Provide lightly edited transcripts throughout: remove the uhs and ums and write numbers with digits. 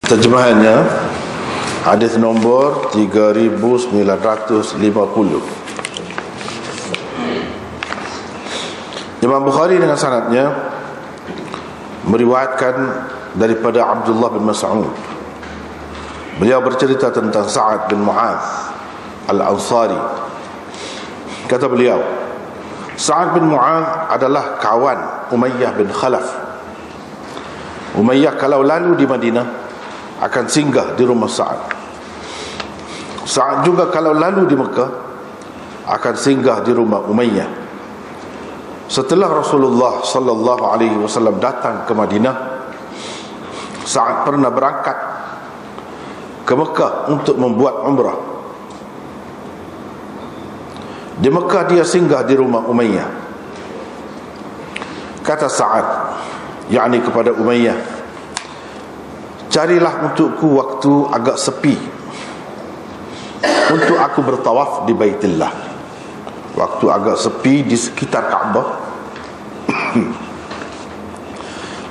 Terjemahannya hadis nombor 3950. Imam Bukhari dengan sanadnya meriwayatkan daripada Abdullah bin Mas'ud. Beliau bercerita tentang Sa'ad bin Mu'adz Al-Ansari. Kata beliau, Sa'ad bin Mu'adz adalah kawan Umayyah bin Khalaf. Umayyah kalau lalu di Madinah akan singgah di rumah Sa'ad. Sa'ad juga kalau lalu di Mekah akan singgah di rumah Umayyah. Setelah Rasulullah sallallahu alaihi wasallam datang ke Madinah, Sa'ad pernah berangkat ke Mekah untuk membuat umrah. Di Mekah dia singgah di rumah Umayyah. Kata Sa'ad, yakni kepada Umayyah, carilah untukku waktu agak sepi untuk aku bertawaf di Baitillah. Waktu agak sepi di sekitar Kaabah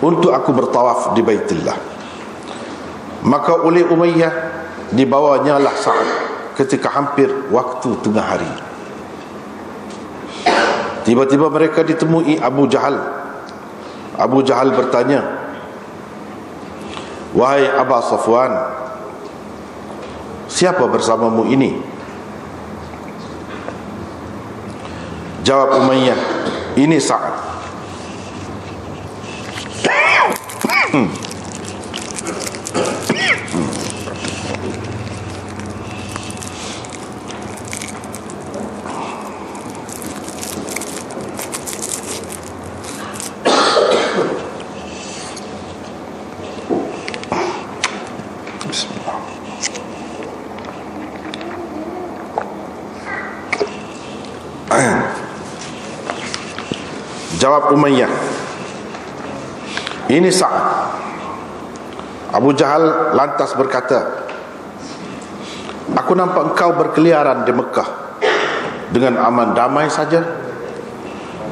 untuk aku bertawaf di Baitillah. Maka oleh Umayyah dibawanya lah Sa'ad ketika hampir waktu tengah hari. Tiba-tiba mereka ditemui Abu Jahal. Abu Jahal bertanya, "Wahai Aba Safwan, siapa bersamamu ini?" Jawab Umayyah, "Ini Sa'ad." Jawab Umayyah, "Ini Sa'ad." Abu Jahal lantas berkata, "Aku nampak engkau berkeliaran di Mekah dengan aman damai saja,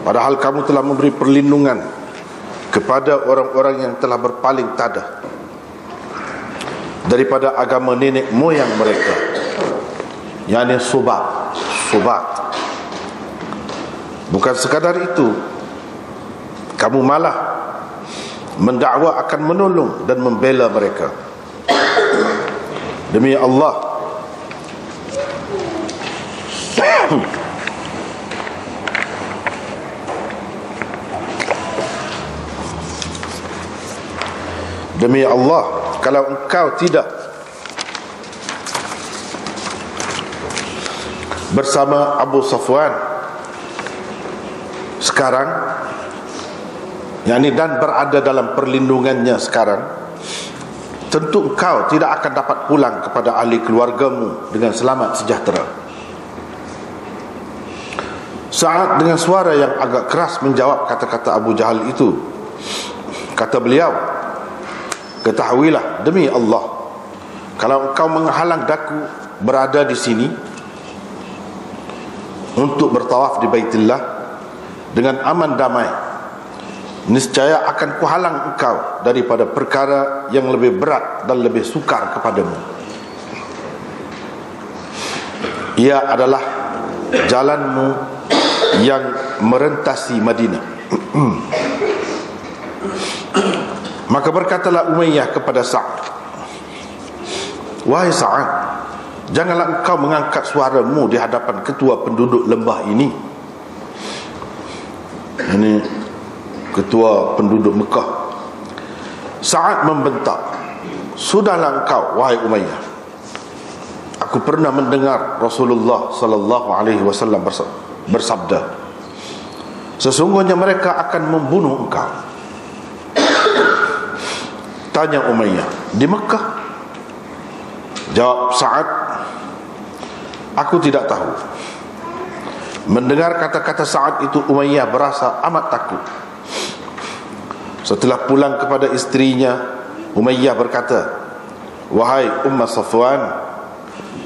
padahal kamu telah memberi perlindungan kepada orang-orang yang telah berpaling tadah daripada agama nenek moyang mereka, yakni Subat. Bukan sekadar itu, kamu malah mendakwa akan menolong dan membela mereka. Demi Allah, demi Allah, kalau engkau tidak bersama Abu Safwan sekarang, yakni dan berada dalam perlindungannya sekarang, tentu engkau tidak akan dapat pulang kepada ahli keluargamu dengan selamat sejahtera." Sa'ad dengan suara yang agak keras menjawab kata-kata Abu Jahal itu. Kata beliau, "Ketahuilah demi Allah, kalau engkau menghalang daku berada di sini untuk bertawaf di Baitillah dengan aman damai, niscaya akan kuhalang engkau daripada perkara yang lebih berat dan lebih sukar kepadamu. Ia adalah jalanmu yang merentasi Madinah." Maka berkatalah Umayyah kepada Sa'ad, "Wahai Sa'ad, janganlah engkau mengangkat suaramu di hadapan ketua penduduk lembah ini." Ini ketua penduduk Mekah. Sa'ad membentak, "Sudahlah engkau, wahai Umayyah. Aku pernah mendengar Rasulullah sallallahu alaihi wasallam bersabda, sesungguhnya mereka akan membunuh engkau." Tanya Umayyah, "Di Mekah?" Jawab Sa'ad, "Aku tidak tahu." Mendengar kata-kata Sa'ad itu, Umayyah berasa amat takut. Setelah pulang kepada istrinya, Umayyah berkata, "Wahai Ummah Safwan,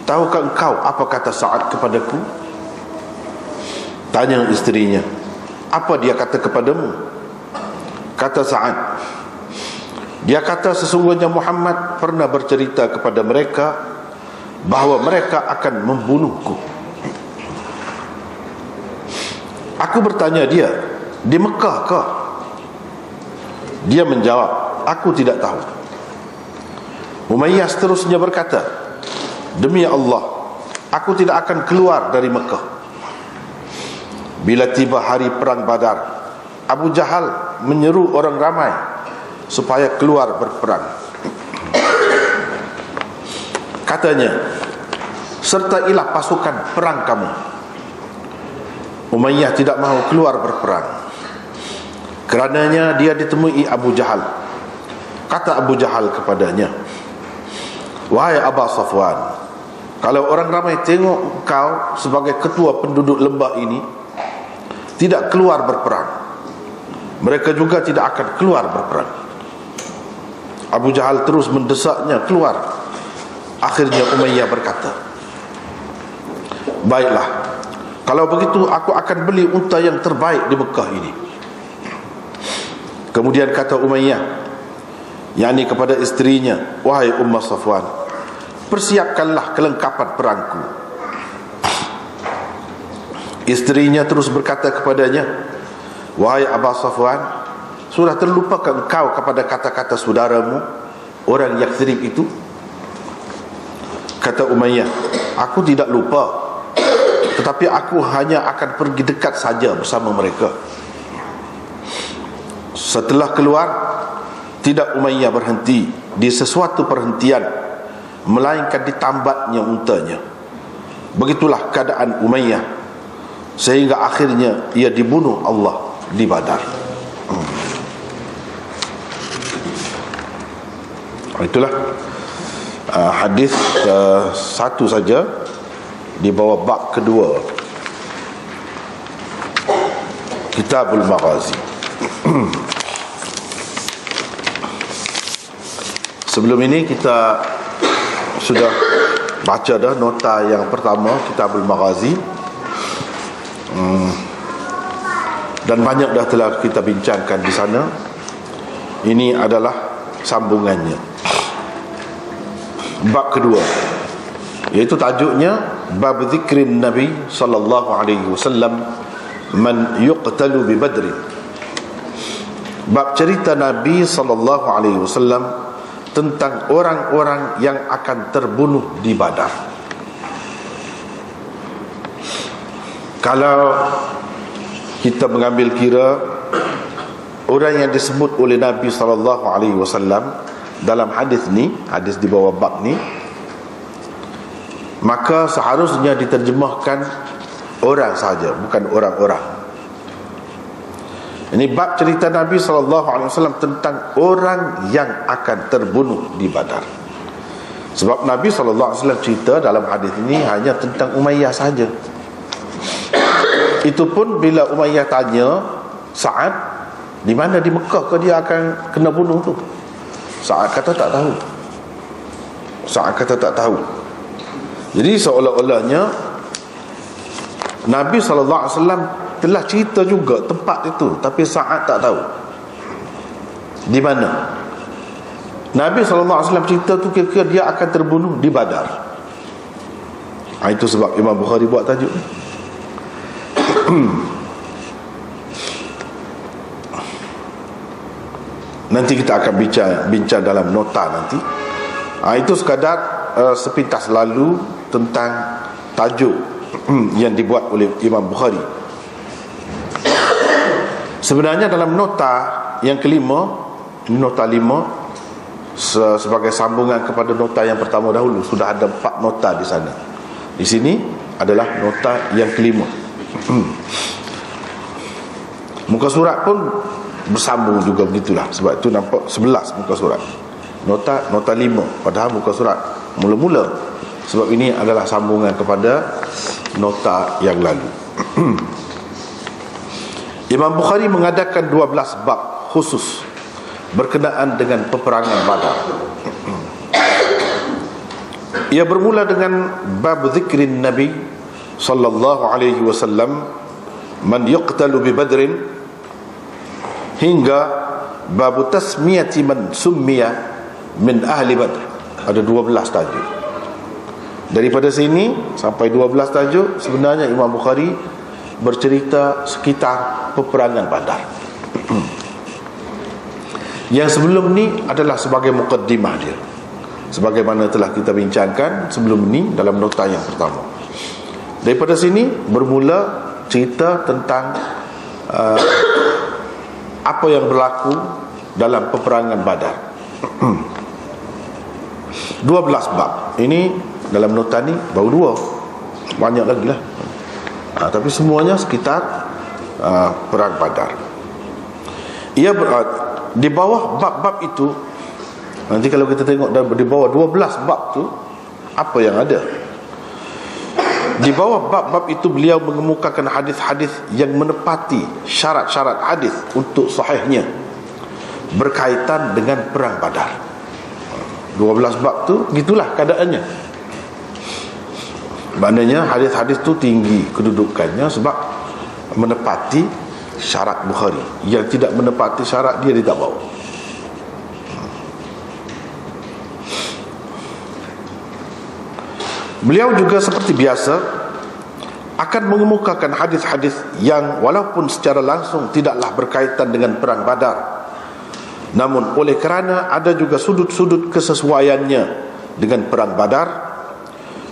tahukah engkau apa kata Sa'ad kepadaku?" Tanya istrinya, "Apa dia kata kepadamu?" Kata Sa'ad, Dia kata sesungguhnya Muhammad pernah bercerita kepada mereka bahawa mereka akan membunuhku. Aku bertanya dia, di Mekah ke? Dia menjawab, aku tidak tahu. Umayyah seterusnya berkata, demi Allah, aku tidak akan keluar dari Mekah. Bila tiba hari perang Badar, Abu Jahal menyeru orang ramai supaya keluar berperang. Katanya, sertailah pasukan perang kamu. Umayyah tidak mahu keluar berperang. Kerananya dia ditemui Abu Jahal. Kata Abu Jahal kepadanya, wahai Aba Safwan, kalau orang ramai tengok kau sebagai ketua penduduk lembah ini tidak keluar berperang, mereka juga tidak akan keluar berperang. Abu Jahal terus mendesaknya keluar. Akhirnya Umayyah berkata, baiklah, kalau begitu aku akan beli unta yang terbaik di Mekah ini. Kemudian kata Umayyah, yakni kepada isterinya, wahai Ummah Safwan, persiapkanlah kelengkapan perangku. Isterinya terus berkata kepadanya, wahai Aba Safwan, sudah terlupakan engkau kepada kata-kata saudaramu orang Yatsrib itu? Kata Umayyah, aku tidak lupa, tetapi aku hanya akan pergi dekat saja bersama mereka. Setelah keluar, tidak Umayyah berhenti di sesuatu perhentian, melainkan ditambatnya untanya. Begitulah keadaan Umayyah, sehingga akhirnya ia dibunuh Allah di Badar. Itulah hadis satu saja di bawah bab kedua, Kitabul Maghazi. Sebelum ini kita sudah baca dah nota yang pertama, Kitabul Maghazi, dan banyak dah telah kita bincangkan di sana. Ini adalah sambungannya, bab kedua, iaitu tajuknya bab zikrin Nabi sallallahu alaihi wasallam man yuqtalu bi Badrin. Bab cerita Nabi sallallahu alaihi wasallam tentang orang-orang yang akan terbunuh di Badar. Kalau kita mengambil kira orang yang disebut oleh Nabi sallallahu alaihi wasallam dalam hadis ni, hadis di bawah bab ni, maka seharusnya diterjemahkan orang saja, bukan orang-orang. Ini bab cerita Nabi SAW tentang orang yang akan terbunuh di Badar. Sebab Nabi SAW cerita dalam hadis ini hanya tentang Umayyah saja. Itu pun bila Umayyah tanya Sa'ad, di mana di Mekah ke dia akan kena bunuh tu? Sa'ad kata tak tahu. Sa'ad kata tak tahu. Jadi seolah-olahnya Nabi SAW telah cerita juga tempat itu, tapi Sa'ad tak tahu di mana. Nabi SAW cerita tu kira-kira dia akan terbunuh di Badar. Itu sebab Imam Bukhari buat tajuk ni. Nanti kita akan bincang dalam nota nanti. Itu sekadar sepintas lalu tentang tajuk yang dibuat oleh Imam Bukhari. Sebenarnya dalam nota yang kelima, nota 5, sebagai sambungan kepada nota yang pertama dahulu, sudah ada 4 nota di sana. Di sini adalah nota yang kelima. Muka surat pun bersambung juga begitulah. Sebab itu nampak 11 muka surat. Nota 5, padahal muka surat mula-mula. Sebab ini adalah sambungan kepada nota yang lalu. Imam Bukhari mengadakan 12 bab khusus berkenaan dengan peperangan Badar. Ia bermula dengan bab zikrin Nabi sallallahu alaihi wasallam man yuqtalu bi Badrin, hingga Babu tasmiyati man summiya min ahli Badr. Ada 12 tajuk. Daripada sini sampai 12 tajuk, sebenarnya Imam Bukhari bercerita sekitar peperangan Badar. Yang sebelum ni adalah sebagai muqaddimah dia, sebagaimana telah kita bincangkan sebelum ni dalam nota yang pertama. Daripada sini bermula cerita tentang apa yang berlaku dalam peperangan Badar. 12 bab. Ini dalam nota ni baru 2. Banyak lagi lah. Tapi semuanya sekitar perang Badar. Ia di bawah bab-bab itu, nanti kalau kita tengok di bawah 12 bab tu, apa yang ada? Di bawah bab-bab itu beliau mengemukakan hadis-hadis yang menepati syarat-syarat hadis untuk sahihnya berkaitan dengan perang Badar. 12 bab tu gitulah keadaannya. Maknanya hadis-hadis tu tinggi kedudukannya sebab menepati syarat Bukhari. Yang tidak menepati syarat dia tak bawa. Beliau juga seperti biasa akan mengemukakan hadis-hadis yang walaupun secara langsung tidaklah berkaitan dengan perang Badar, namun oleh kerana ada juga sudut-sudut kesesuaiannya dengan perang Badar,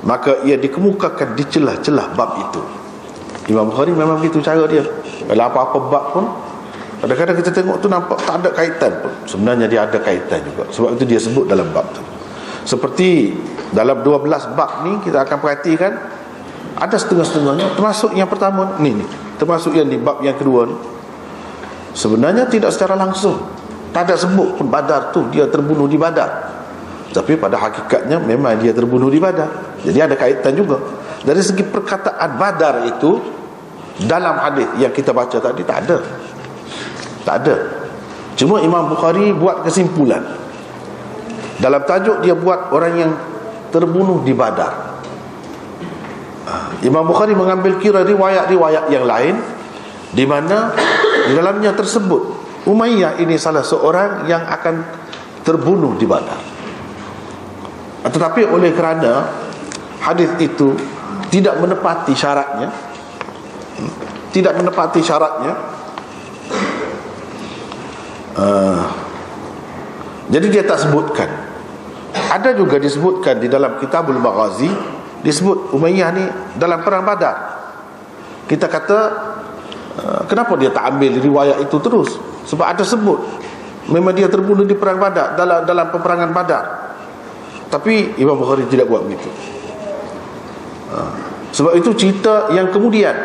maka ia dikemukakan di celah-celah bab itu. Imam Bukhari memang begitu cara dia. Kalau apa-apa bab pun, kadang-kadang kita tengok tu nampak tak ada kaitan pun, sebenarnya dia ada kaitan juga. Sebab itu dia sebut dalam bab tu. Seperti dalam 12 bab ni kita akan perhatikan ada setengah-setengahnya, termasuk yang pertama ni, termasuk yang di bab yang kedua ni, sebenarnya tidak secara langsung, tak ada sebut pun Badar tu dia terbunuh di Badar, tapi pada hakikatnya memang dia terbunuh di Badar. Jadi ada kaitan juga. Dari segi perkataan Badar itu dalam hadis yang kita baca tadi tak ada. Tak ada. Cuma Imam Bukhari buat kesimpulan. Dalam tajuk dia buat orang yang terbunuh di Badar. Imam Bukhari mengambil kira riwayat-riwayat yang lain di mana di dalamnya tersebut Umayyah ini salah seorang yang akan terbunuh di Badar. Tetapi oleh kerana hadis itu tidak menepati syaratnya, jadi dia tak sebutkan. Ada juga disebutkan di dalam Kitabul Maghazi, disebut Umayyah ni dalam perang Badar. Kita kata kenapa dia tak ambil riwayat itu terus? Sebab ada sebut memang dia terbunuh di perang Badar, dalam peperangan Badar. Tapi Imam Bukhari tidak buat begitu. Sebab itu cerita yang kemudian.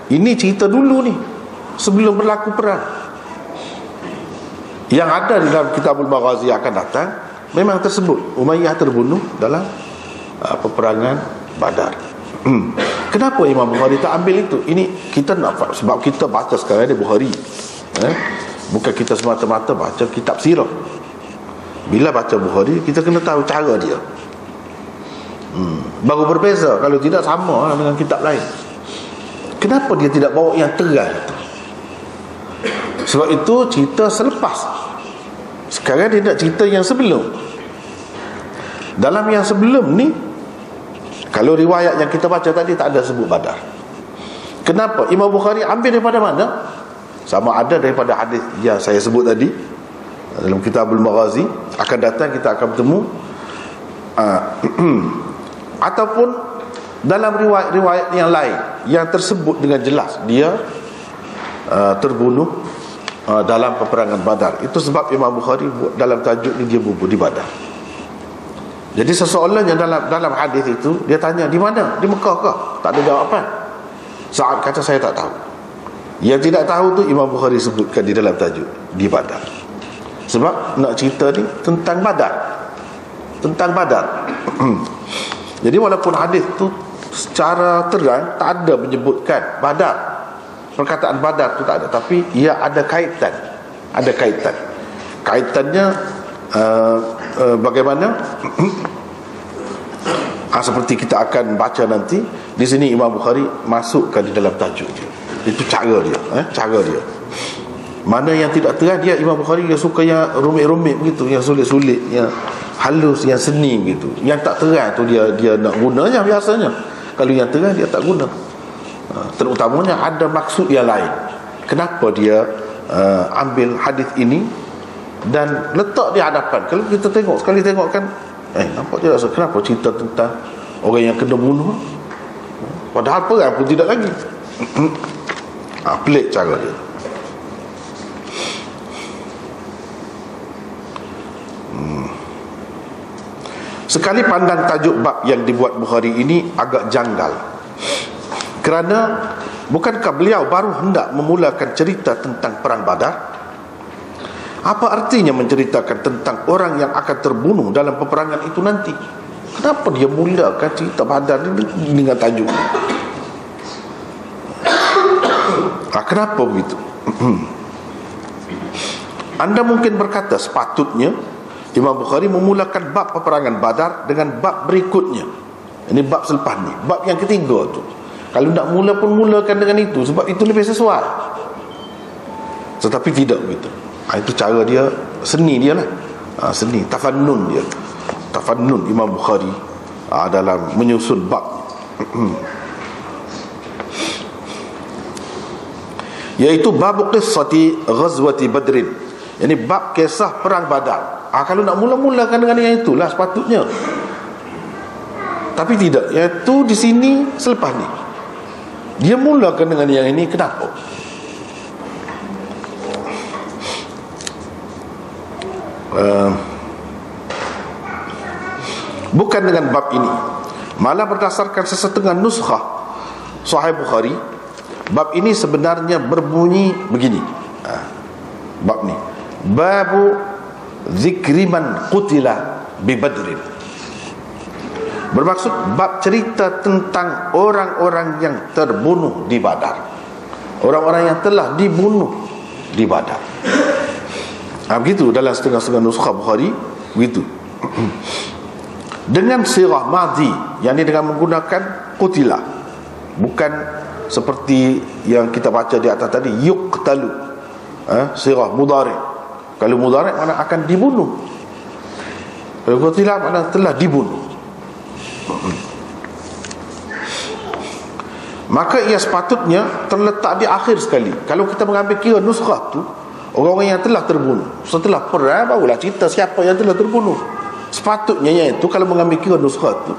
Ini cerita dulu ni, sebelum berlaku perang. Yang ada di dalam Kitabul Maghazi akan datang, memang tersebut Umayyah terbunuh dalam peperangan Badar. Kenapa Imam Bukhari tak ambil itu? Ini kita nak, sebab kita baca sekarang ni Bukhari, bukan kita semata-mata baca kitab sirah. Bila baca Bukhari, kita kena tahu cara dia. Baru berbeza. Kalau tidak, sama dengan kitab lain. Kenapa dia tidak bawa yang terang itu? Sebab itu cerita selepas. Sekarang dia nak cerita yang sebelum. Dalam yang sebelum ni, kalau riwayat yang kita baca tadi tak ada sebut Badar. Kenapa? Imam Bukhari ambil daripada mana? Sama ada daripada hadis yang saya sebut tadi dalam Kitabul Maghazi, akan datang kita akan bertemu, ataupun dalam riwayat-riwayat yang lain yang tersebut dengan jelas dia terbunuh dalam peperangan Badar. Itu sebab Imam Bukhari dalam tajuk ni dia bubuh di Badar. Jadi seseorang yang dalam hadis itu dia tanya di mana? Di Mekah ke? Tak ada jawapan. Sa'ad kata saya tak tahu. Yang tidak tahu tu Imam Bukhari sebutkan di dalam tajuk di Badar. Sebab nak cerita ni tentang Badar. Tentang Badar. Jadi walaupun hadis tu secara terang tak ada menyebutkan Badar, perkataan Badar tu tak ada, tapi ia ada kaitan. Ada kaitan. Kaitannya bagaimana? Seperti kita akan baca nanti. Di sini Imam Bukhari masukkan di dalam tajuk dia. Itu cara dia, cara dia. Mana yang tidak terang, dia Imam Bukhari yang suka yang rumit-rumit begitu, yang sulit-sulit, yang halus, yang seni begitu. Yang tak terang tu dia nak gunanya biasanya. Kalau yang terang dia tak guna. Terutamanya ada maksud yang lain. Kenapa dia ambil hadis ini dan letak di hadapan? Kalau kita tengok sekali tengok kan, nampak je rasa kenapa cerita tentang orang yang kena bunuh, padahal perang pun tidak lagi. Pelik cara dia. Sekali pandang tajuk bab yang dibuat Bukhari ini agak janggal, kerana bukankah beliau baru hendak memulakan cerita tentang perang Badar? Apa artinya menceritakan tentang orang yang akan terbunuh dalam peperangan itu nanti? Kenapa dia mulakan cerita Badar ini dengan tajuk ini? Kenapa begitu? Anda mungkin berkata sepatutnya Imam Bukhari memulakan bab peperangan Badar dengan bab berikutnya. Ini bab selepas ni, bab yang ketiga tu. Kalau nak mula pun mulakan dengan itu, sebab itu lebih sesuai. Tetapi tidak begitu. Itu cara dia, seni dia lah. Seni, tafannun dia. Tafannun Imam Bukhari dalam menyusun bab. Iaitu bab qissati ghazwati Badrin. Ini bab kisah perang Badar. Kalau nak mula-mulakan dengan yang itulah sepatutnya. Tapi tidak, iaitu di sini selepas ni dia mulakan dengan yang ini. Kenapa? Bukan dengan bab ini, malah berdasarkan sesetengah nuskhah Sahih Bukhari, bab ini sebenarnya berbunyi begini. Bab ni, babu zikri man qutila bi Badrin, bermaksud bab cerita tentang orang-orang yang terbunuh di Badar, orang-orang yang telah dibunuh di Badar. Begitu dalam setengah-setengah nuskhah Bukhari begitu. Dengan sirah madhi, yakni dengan menggunakan qutila, bukan seperti yang kita baca di atas tadi yuqtalu. Sirah mudhari'. Kalau mudhari' mana akan dibunuh. Kalau qutila mana telah dibunuh. Maka ia sepatutnya terletak di akhir sekali. Kalau kita mengambil kira nuskhah tu, orang-orang yang telah terbunuh setelah perang, barulah cerita siapa yang telah terbunuh. Sepatutnya iaitu kalau mengambil kira nuskhah tu,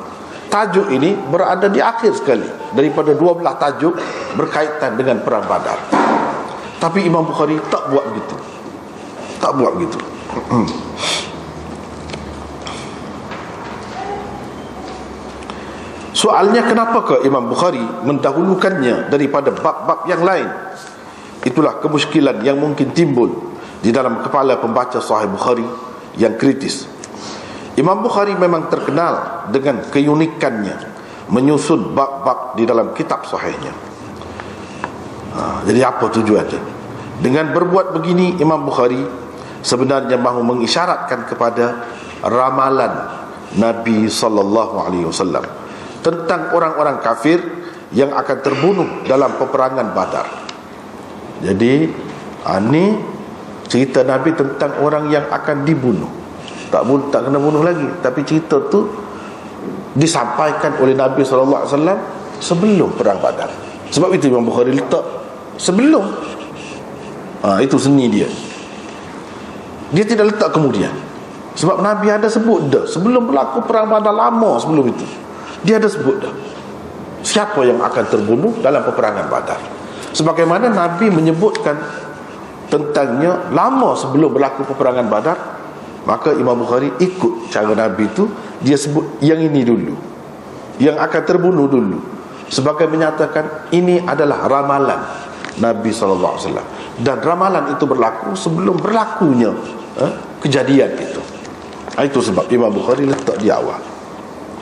tajuk ini berada di akhir sekali daripada 12 tajuk berkaitan dengan perang Badar. Tapi Imam Bukhari tak buat begitu. Tak buat begitu. Soalnya kenapakah Imam Bukhari mendahulukannya daripada bab-bab yang lain? Itulah kemusykilan yang mungkin timbul di dalam kepala pembaca Sahih Bukhari yang kritis. Imam Bukhari memang terkenal dengan keunikannya menyusun bab-bab di dalam kitab sahihnya. Jadi apa tujuannya? Dengan berbuat begini, Imam Bukhari sebenarnya mahu mengisyaratkan kepada ramalan Nabi SAW tentang orang-orang kafir yang akan terbunuh dalam peperangan Badar. Jadi ini cerita Nabi tentang orang yang akan dibunuh. Tak kena bunuh lagi, tapi cerita tu disampaikan oleh Nabi SAW sebelum perang Badar. Sebab itu Imam Bukhari letak sebelum. Itu seni dia. Dia tidak letak kemudian. Sebab Nabi ada sebut dah sebelum berlaku perang Badar, lama sebelum itu dia ada sebut dah siapa yang akan terbunuh dalam peperangan Badar. Sebagaimana Nabi menyebutkan tentangnya lama sebelum berlaku peperangan Badar, maka Imam Bukhari ikut cara Nabi itu. Dia sebut yang ini dulu, yang akan terbunuh dulu, sebagai menyatakan ini adalah ramalan Nabi SAW. Dan ramalan itu berlaku sebelum berlakunya kejadian itu. Itu sebab Imam Bukhari letak di awal.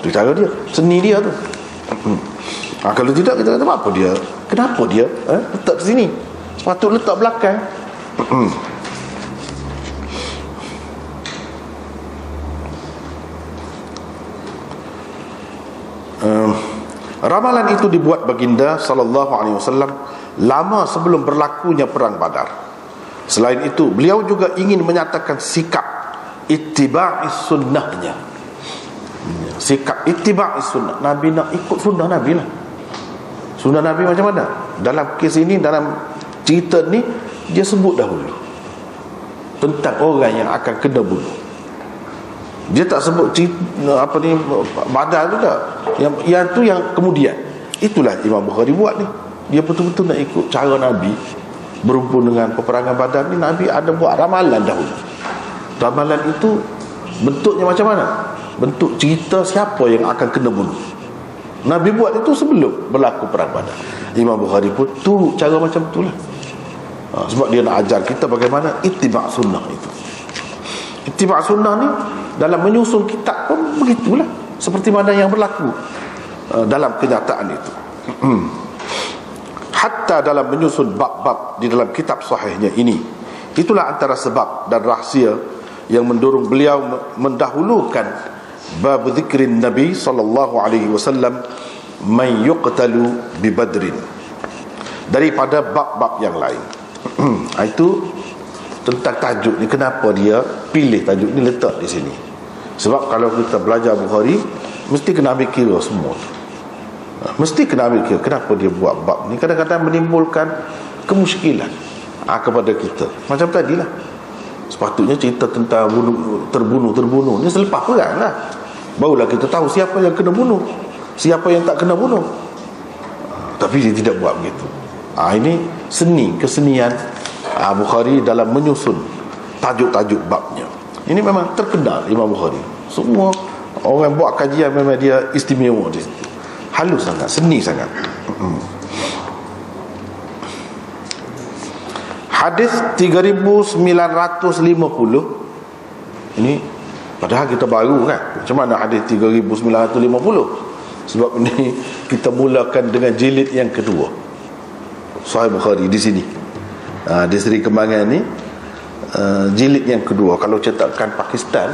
Itu cara dia, seni dia tu. Kalau tidak kita kata apa dia, kenapa dia letak di sini, sepatut letak belakang. Ramalan itu dibuat baginda sallallahu alaihi wasallam lama sebelum berlakunya perang Badar. Selain itu, beliau juga ingin menyatakan sikap ittiba'is sunnahnya. Sikap ittiba'is sunnah. Nabi nak ikut sunnah Nabi lah. Sunnah Nabi macam mana? Dalam kes ini, dalam cerita ni, dia sebut dahulu tentang orang yang akan kena bunuh. Dia tak sebut Badar tu tak. Yang tu yang kemudian. Itulah Imam Bukhari buat ni. Dia betul-betul nak ikut cara Nabi berhubung dengan peperangan Badar ni. Nabi ada buat ramalan dahulu. Ramalan itu bentuknya macam mana? Bentuk cerita siapa yang akan kena bunuh. Nabi buat itu sebelum berlaku perang Badar. Imam Bukhari pun turut cara macam itulah. Sebab dia nak ajar kita bagaimana ittiba' sunnah itu. Ittiba' sunnah ni dalam menyusun kitab pun begitulah, seperti mana yang berlaku dalam kenyataan itu. Hatta dalam menyusun bab-bab di dalam kitab sahihnya ini, itulah antara sebab dan rahsia yang mendorong beliau mendahulukan bab zikrin Nabi sallallahu alaihi wasallam man yuqtalu bi badrin daripada bab-bab yang lain. Itu tentang tajuk ni. Kenapa dia pilih tajuk ni letak di sini? Sebab kalau kita belajar Bukhari, mesti kena ambil kira semua. Mesti kena ambil kira kenapa dia buat bab ni. Kadang-kadang menimbulkan kemusykilan kepada kita. Macam tadilah, sepatutnya cerita tentang terbunuh ni selepas perang lah, barulah kita tahu siapa yang kena bunuh, siapa yang tak kena bunuh. Tapi dia tidak buat begitu. Ini kesenian Bukhari dalam menyusun tajuk-tajuk babnya. Ini memang terkenal Imam Bukhari. Semua orang buat kajian memang dia istimewa di situ. Halus sangat, seni sangat. Hadis 3950. Ini padahal kita baru kan. Macam mana hadis 3950? Sebab ini kita mulakan dengan jilid yang kedua Sahih Bukhari di sini. Di Seri Kembangan ni jilid yang kedua. Kalau cetakan Pakistan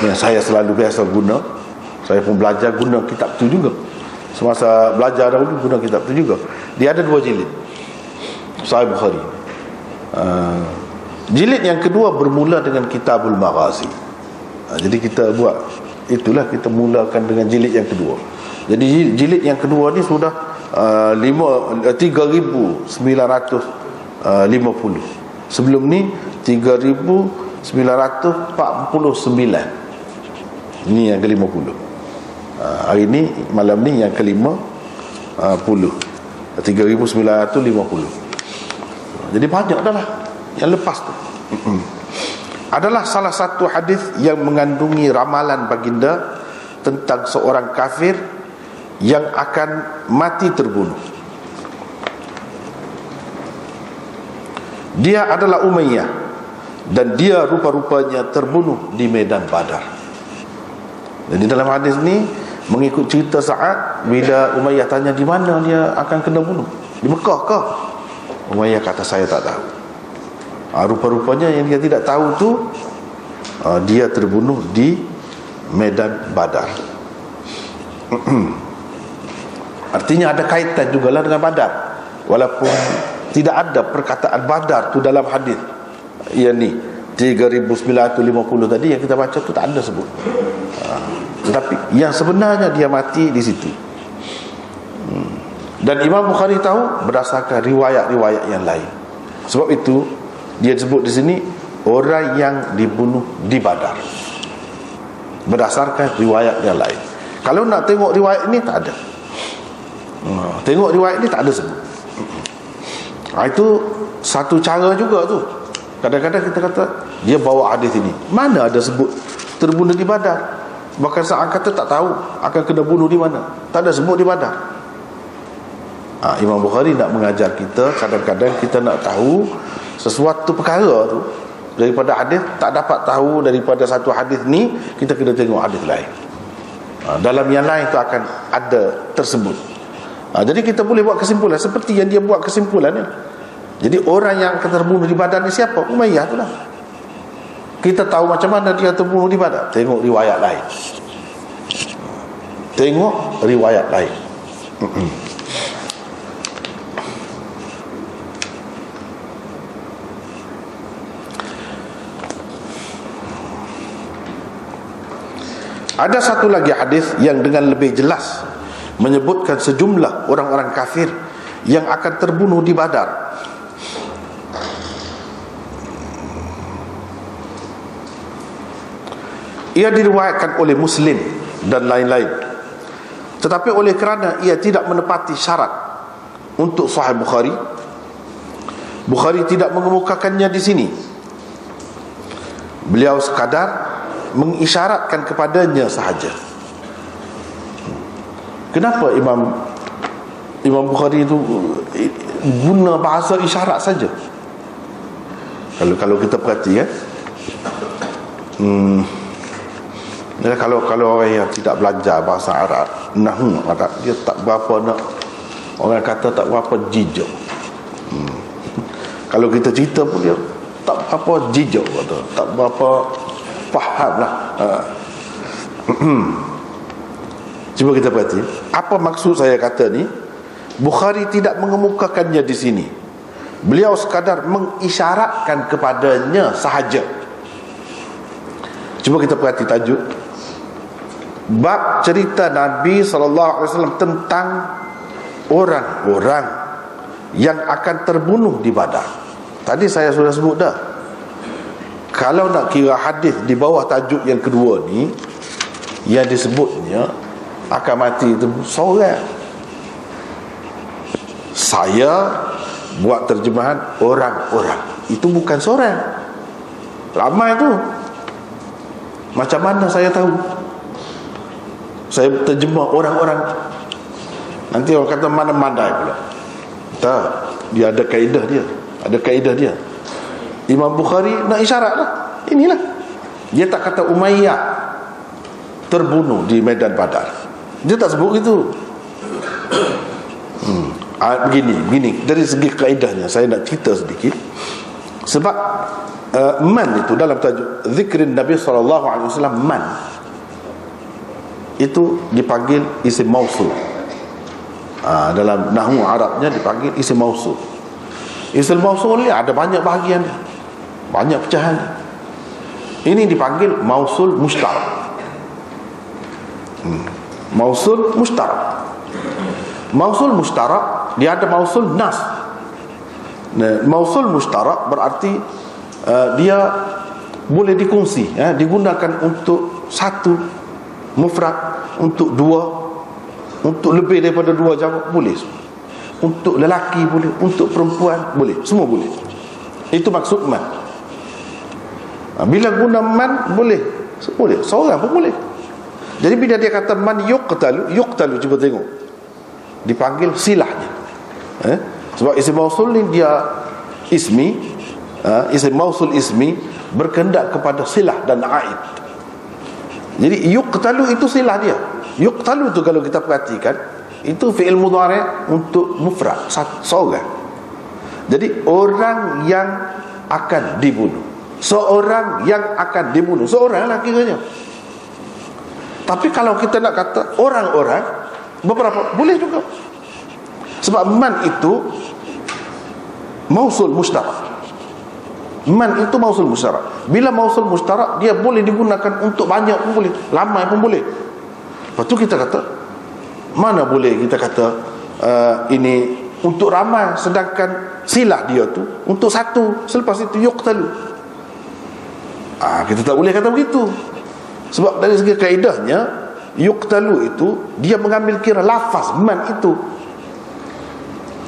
yang saya selalu biasa guna, saya pun belajar guna kitab tu juga. Semasa belajar dahulu guna kitab tu juga. Dia ada 2 jilid Sahih Bukhari. Jilid yang kedua bermula dengan Kitabul Maghazi. Jadi kita buat itulah, kita mulakan dengan jilid yang kedua. Jadi jilid yang kedua ni sudah 3950. Sebelum ni 3949. Ini yang ke-50. Hari ni, malam ni yang ke-50. 3950. Jadi banyak dah lah yang lepas tu. Adalah salah satu hadis yang mengandungi ramalan baginda tentang seorang kafir yang akan mati terbunuh. Dia adalah Umayyah, dan dia rupa-rupanya terbunuh di medan Badar. Jadi dalam hadis ni mengikut cerita Sa'ad, bila Umayyah tanya di mana dia akan kena bunuh, di Mekah ke? Umayyah kata saya tak tahu. Rupa-rupanya yang dia tidak tahu tu dia terbunuh di medan Badar. Artinya ada kaitan jugalah dengan Badar, walaupun tidak ada perkataan Badar tu dalam hadis. Yang ni 3950 tadi yang kita baca tu tak ada sebut. Tetapi yang sebenarnya dia mati di situ. Dan Imam Bukhari tahu berdasarkan riwayat-riwayat yang lain. Sebab itu dia sebut di sini orang yang dibunuh di Badar berdasarkan riwayat yang lain. Kalau nak tengok riwayat ini tak ada. Tengok riwayat ini tak ada sebut. Itu satu cara juga tu. Kadang-kadang kita kata dia bawa hadis ini, mana ada sebut terbunuh di Badar. Bahkan Sa'ad kata tak tahu akan kena bunuh di mana, tak ada sebut di Badar. Imam Bukhari nak mengajar kita, kadang-kadang kita nak tahu sesuatu perkara tu daripada hadis, tak dapat tahu daripada satu hadis ni, kita kena tengok hadis lain. Dalam yang lain tu akan ada tersebut. Jadi kita boleh buat kesimpulan seperti yang dia buat kesimpulannya. Jadi orang yang akan terbunuh di Badar ni siapa? Umayyah tu lah. Kita tahu macam mana dia terbunuh di Badar, tengok riwayat lain. Tengok riwayat lain. Ada satu lagi hadis yang dengan lebih jelas menyebutkan sejumlah orang-orang kafir yang akan terbunuh di Badar. Ia diriwayatkan oleh Muslim dan lain-lain, tetapi oleh kerana ia tidak menepati syarat untuk Sahih Bukhari, Bukhari tidak mengemukakannya di sini. Beliau sekadar mengisyaratkan kepadanya sahaja. Kenapa Imam Bukhari itu guna bahasa isyarat saja? Kalau kita perhati kalau orang yang tidak belajar bahasa Arab, nahwu Arab, dia tak berapa nak, orang kata tak berapa jijak. Kalau kita cerita pun dia tak berapa jijak, tak berapa faham lah. Cuba kita perhati apa maksud saya kata ni. Bukhari tidak mengemukakannya di sini. Beliau sekadar mengisyaratkan kepadanya sahaja. Cuba kita perhati tajuk bab cerita Nabi SAW tentang orang-orang yang akan terbunuh di Badar. Tadi saya sudah sebut dah. Kalau nak kira hadis di bawah tajuk yang kedua ni, yang disebutnya akan mati itu seorang. Saya buat terjemahan orang-orang. Itu bukan seorang, ramai tu. Macam mana saya tahu? Saya terjemah orang-orang, nanti orang kata mana mandai pula. Tak, dia ada kaedah dia. Ada kaedah dia. Imam Bukhari nak isyarat lah. Inilah, dia tak kata Umayyah terbunuh di medan Badar. Dia tak sebut gitu. Begini dari segi kaedahnya saya nak cerita sedikit. Sebab man itu dalam tajuk zikrin Nabi SAW, man itu dipanggil isim mausul. Dalam nahwu Arabnya dipanggil isim mausul. Isim mausul ni ada banyak bahagian dia, banyak pecahan. Ini dipanggil mausul mustarak. Mausul mustarak. Mausul mustarak dia ada mausul nas. Nah, mausul mustarak berarti dia boleh dikongsi, digunakan untuk satu mufrad, untuk dua, untuk lebih daripada dua jawab boleh. Untuk lelaki boleh, untuk perempuan boleh, semua boleh. Itu maksud man. Bila guna man boleh, seorang pun boleh. Jadi bila dia kata man yuqtalu, cuba tengok, dipanggil silahnya. Sebab isim mausul ni dia ismi, isim mausul ismi berkehendak kepada silah dan aid. Jadi yuqtalu itu silah dia. Yuqtalu tu kalau kita perhatikan, itu fi'il mudhari' untuk mufrad, seorang. Jadi orang yang akan dibunuh, seorang yang akan dibunuh, seorang lah kiranya. Tapi kalau kita nak kata orang-orang, beberapa boleh juga. Sebab man itu mausul mustarak. Man itu mausul mustarak. Bila mausul mustarak, dia boleh digunakan untuk banyak pun boleh, ramai pun boleh. Lepas tu kita kata, mana boleh kita kata ini untuk ramai, sedangkan silah dia tu untuk satu, selepas itu yuqtalu. Kita tak boleh kata begitu. Sebab dari segi kaedahnya, yuqtalu itu dia mengambil kira lafaz man itu,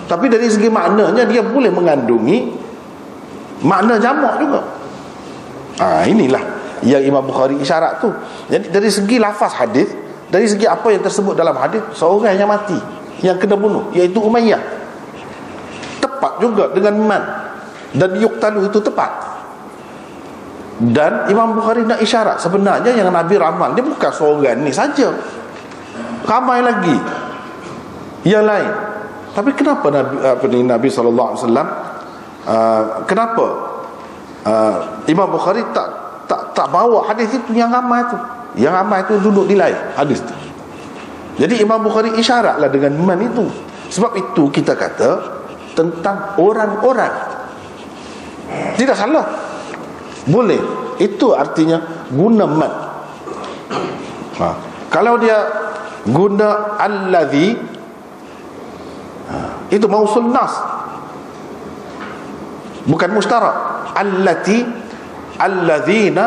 tapi dari segi maknanya dia boleh mengandungi makna jamak juga. Inilah yang Imam Bukhari isyarat tu. Jadi dari segi lafaz hadis, dari segi apa yang tersebut dalam hadis, seorang yang mati, yang kena bunuh, iaitu Umayyah, tepat juga dengan man. Dan yuqtalu itu tepat. Dan Imam Bukhari nak isyarat sebenarnya yang Nabi ramal dia bukan seorang ni saja, ramai lagi yang lain. Tapi kenapa Nabi SAW, kenapa Imam Bukhari tak bawa hadis itu yang ramai tu? Yang ramai itu duduk di lain hadis tu. Jadi Imam Bukhari isyaratlah dengan man itu. Sebab itu kita kata tentang orang-orang, tidak salah, boleh. Itu artinya guna man. Kalau dia guna alladhi, itu mausul nas, bukan mustarak. Allati, alladzina,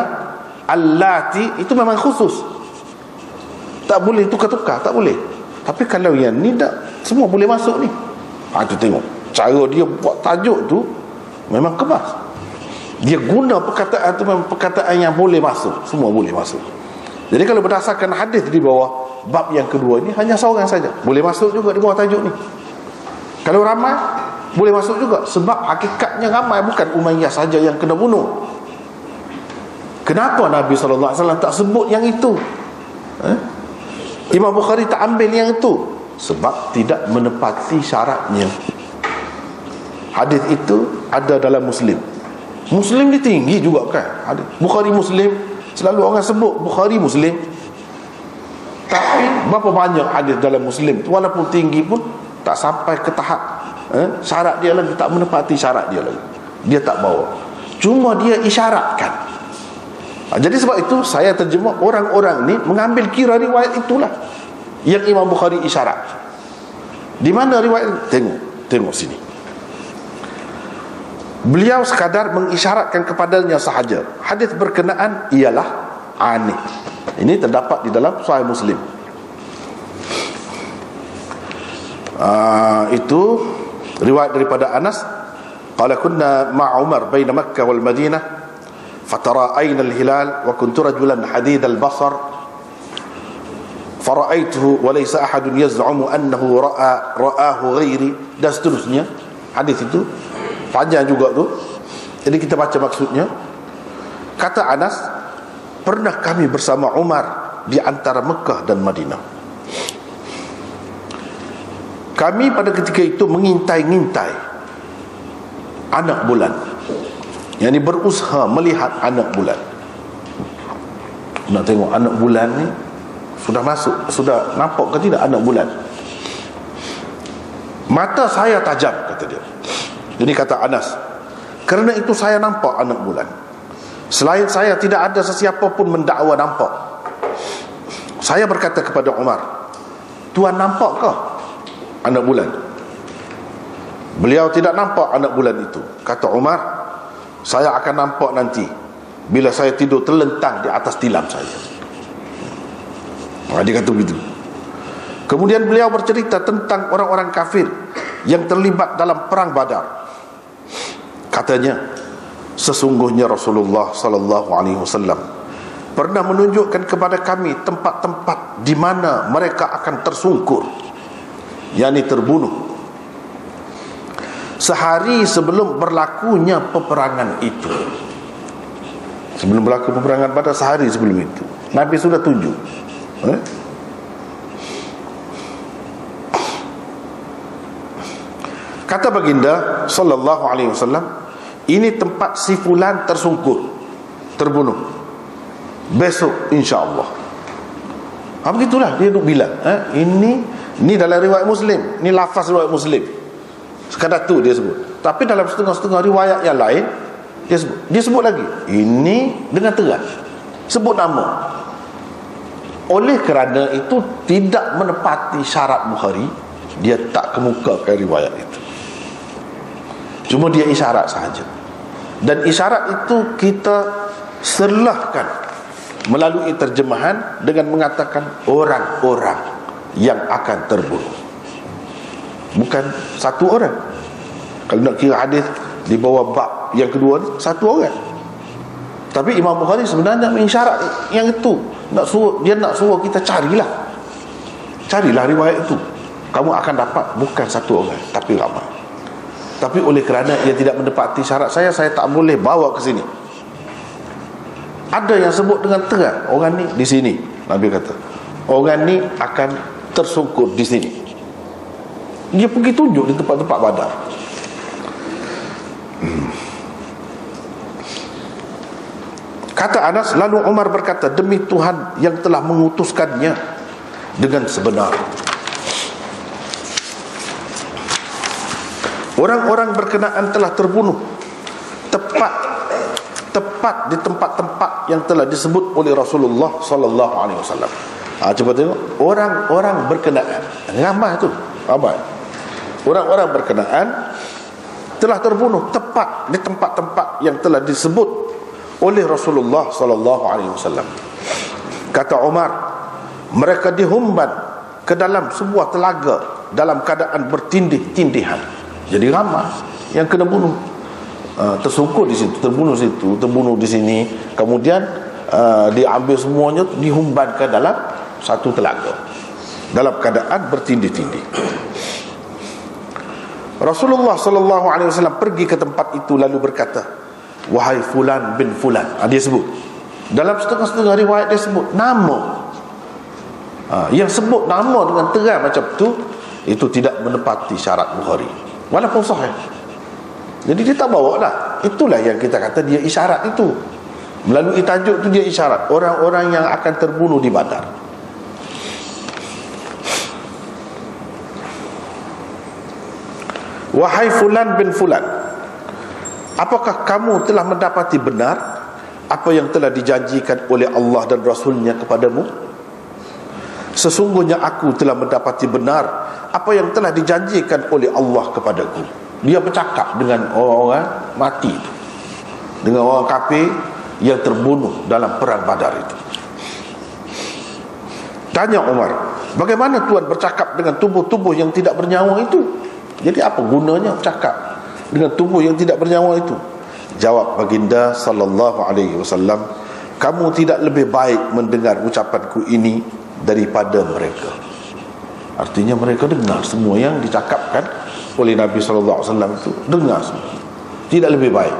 allati, itu memang khusus, tak boleh tukar-tukar, tak boleh. Tapi kalau yang ni tak, semua boleh masuk ni. Itu tengok cara dia buat tajuk tu, memang kemas. Dia guna perkataan tu memang perkataan yang boleh masuk, semua boleh masuk. Jadi kalau berdasarkan hadis di bawah bab yang kedua ni, hanya seorang saja boleh masuk juga di bawah tajuk ni. Kalau ramai boleh masuk juga, sebab hakikatnya ramai, bukan Umayyah saja yang kena bunuh. Kenapa Nabi SAW tak sebut yang itu? Imam Bukhari tak ambil yang itu? Sebab tidak menepati syaratnya. Hadis itu ada dalam Muslim. Muslim dia tinggi juga kan, hadis Bukhari Muslim, selalu orang sebut Bukhari Muslim. Tapi berapa banyak hadis dalam Muslim, walaupun tinggi pun tak sampai ke tahap syarat dia lagi, tak menepati syarat dia lagi, dia tak bawa, cuma dia isyaratkan. Jadi sebab itu saya terjemah, orang-orang ni mengambil kira riwayat itulah yang Imam Bukhari isyarat. Di mana riwayat? Tengok sini. Beliau sekadar mengisyaratkan kepadanya sahaja. Hadis berkenaan ialah ani. Ini terdapat di dalam Sahih Muslim. Itu riwayat daripada Anas, qala kunna ma'a Umar baina Makkah wal Madinah fatara'ayna al-hilal wa kuntu rajulan hadid al-basar fara'aituhu wa laysa ahadun yaz'umu annahu ra'ahu ghairi, dan seterusnya. Hadis itu panjang juga tu, jadi kita baca maksudnya. Kata Anas, pernah kami bersama Umar di antara Mekah dan Madinah. Kami pada ketika itu mengintai-ngintai anak bulan, yang berusaha melihat anak bulan. Nak tengok anak bulan ni sudah masuk, sudah nampak ke tidak anak bulan. Mata saya tajam, kata dia. Jadi kata Anas, kerana itu saya nampak anak bulan. Selain saya tidak ada sesiapa pun mendakwa nampak. Saya berkata kepada Umar, Tuan nampak ke anak bulan? Beliau tidak nampak anak bulan itu. Kata Umar, saya akan nampak nanti bila saya tidur terlentang di atas tilam saya. Dia kata begitu. Kemudian beliau bercerita tentang orang-orang kafir yang terlibat dalam perang Badar. Katanya, sesungguhnya Rasulullah sallallahu alaihi wasallam pernah menunjukkan kepada kami tempat-tempat di mana mereka akan tersungkur, yakni terbunuh, sehari sebelum berlakunya peperangan itu. Sebelum berlaku peperangan Badar, sehari sebelum itu Nabi sudah tunjuk. Kata baginda sallallahu alaihi wasallam, ini tempat si fulan tersungkur, terbunuh, besok insya-Allah. Begitulah dia duk bilang. Ini dalam riwayat Muslim, ini lafaz riwayat Muslim. Sekadar tu dia sebut. Tapi dalam setengah-setengah riwayat yang lain dia sebut lagi. Ini dengan terang sebut nama. Oleh kerana itu tidak menepati syarat Bukhari, dia tak kemukakan riwayat itu. Cuma dia isyarat sahaja. Dan isyarat itu kita serlahkan melalui terjemahan dengan mengatakan orang-orang yang akan terbunuh, bukan satu orang. Kalau nak kira hadis di bawah bab yang kedua ni, satu orang. Tapi Imam Bukhari sebenarnya mengisyarat yang itu. Dia nak suruh kita carilah riwayat itu. Kamu akan dapat bukan satu orang, tapi ramai. Tapi oleh kerana ia tidak menepati syarat saya tak boleh bawa ke sini. Ada yang sebut dengan terang, orang ni di sini. Nabi kata, orang ni akan tersungkur di sini. Dia pergi tunjuk di tempat-tempat Badar. Kata Anas, lalu Umar berkata, demi Tuhan yang telah mengutuskannya dengan sebenar, orang-orang berkenaan telah terbunuh tepat di tempat-tempat yang telah disebut oleh Rasulullah sallallahu alaihi wasallam. Cuba tengok orang-orang berkenaan, ramai tu, ramai orang-orang berkenaan telah terbunuh tepat di tempat-tempat yang telah disebut oleh Rasulullah sallallahu alaihi wasallam. Kata Umar, mereka dihumban ke dalam sebuah telaga dalam keadaan bertindih-tindihan. Jadi ramai yang kena bunuh, tersungkur di situ, terbunuh situ, terbunuh di sini, kemudian diambil semuanya, dihumban ke dalam satu telaga dalam keadaan bertindih-tindih. Rasulullah sallallahu alaihi wasallam pergi ke tempat itu lalu berkata, wahai fulan bin fulan. Dia sebut dalam setengah-setengah riwayat, dia sebut nama. Yang sebut nama dengan terang macam tu, itu tidak menepati syarat Bukhari walaupun sahih. Jadi dia tak bawa lah. Itulah yang kita kata dia isyarat itu. Melalui tajuk tu dia isyarat orang-orang yang akan terbunuh di Badar. Wahai fulan bin fulan, apakah kamu telah mendapati benar apa yang telah dijanjikan oleh Allah dan Rasulnya kepadamu? Sesungguhnya aku telah mendapati benar apa yang telah dijanjikan oleh Allah kepadaku. Dia bercakap dengan orang-orang mati itu, dengan orang kafir yang terbunuh dalam perang Badar itu. Tanya Umar, bagaimana Tuhan bercakap dengan tubuh-tubuh yang tidak bernyawa itu? Jadi apa gunanya bercakap dengan tubuh yang tidak bernyawa itu? Jawab baginda sallallahu alaihi wasallam, kamu tidak lebih baik mendengar ucapanku ini daripada mereka. Artinya mereka dengar semua yang dicakapkan oleh Nabi sallallahu alaihi wasallam itu, dengar semua. Tidak lebih baik.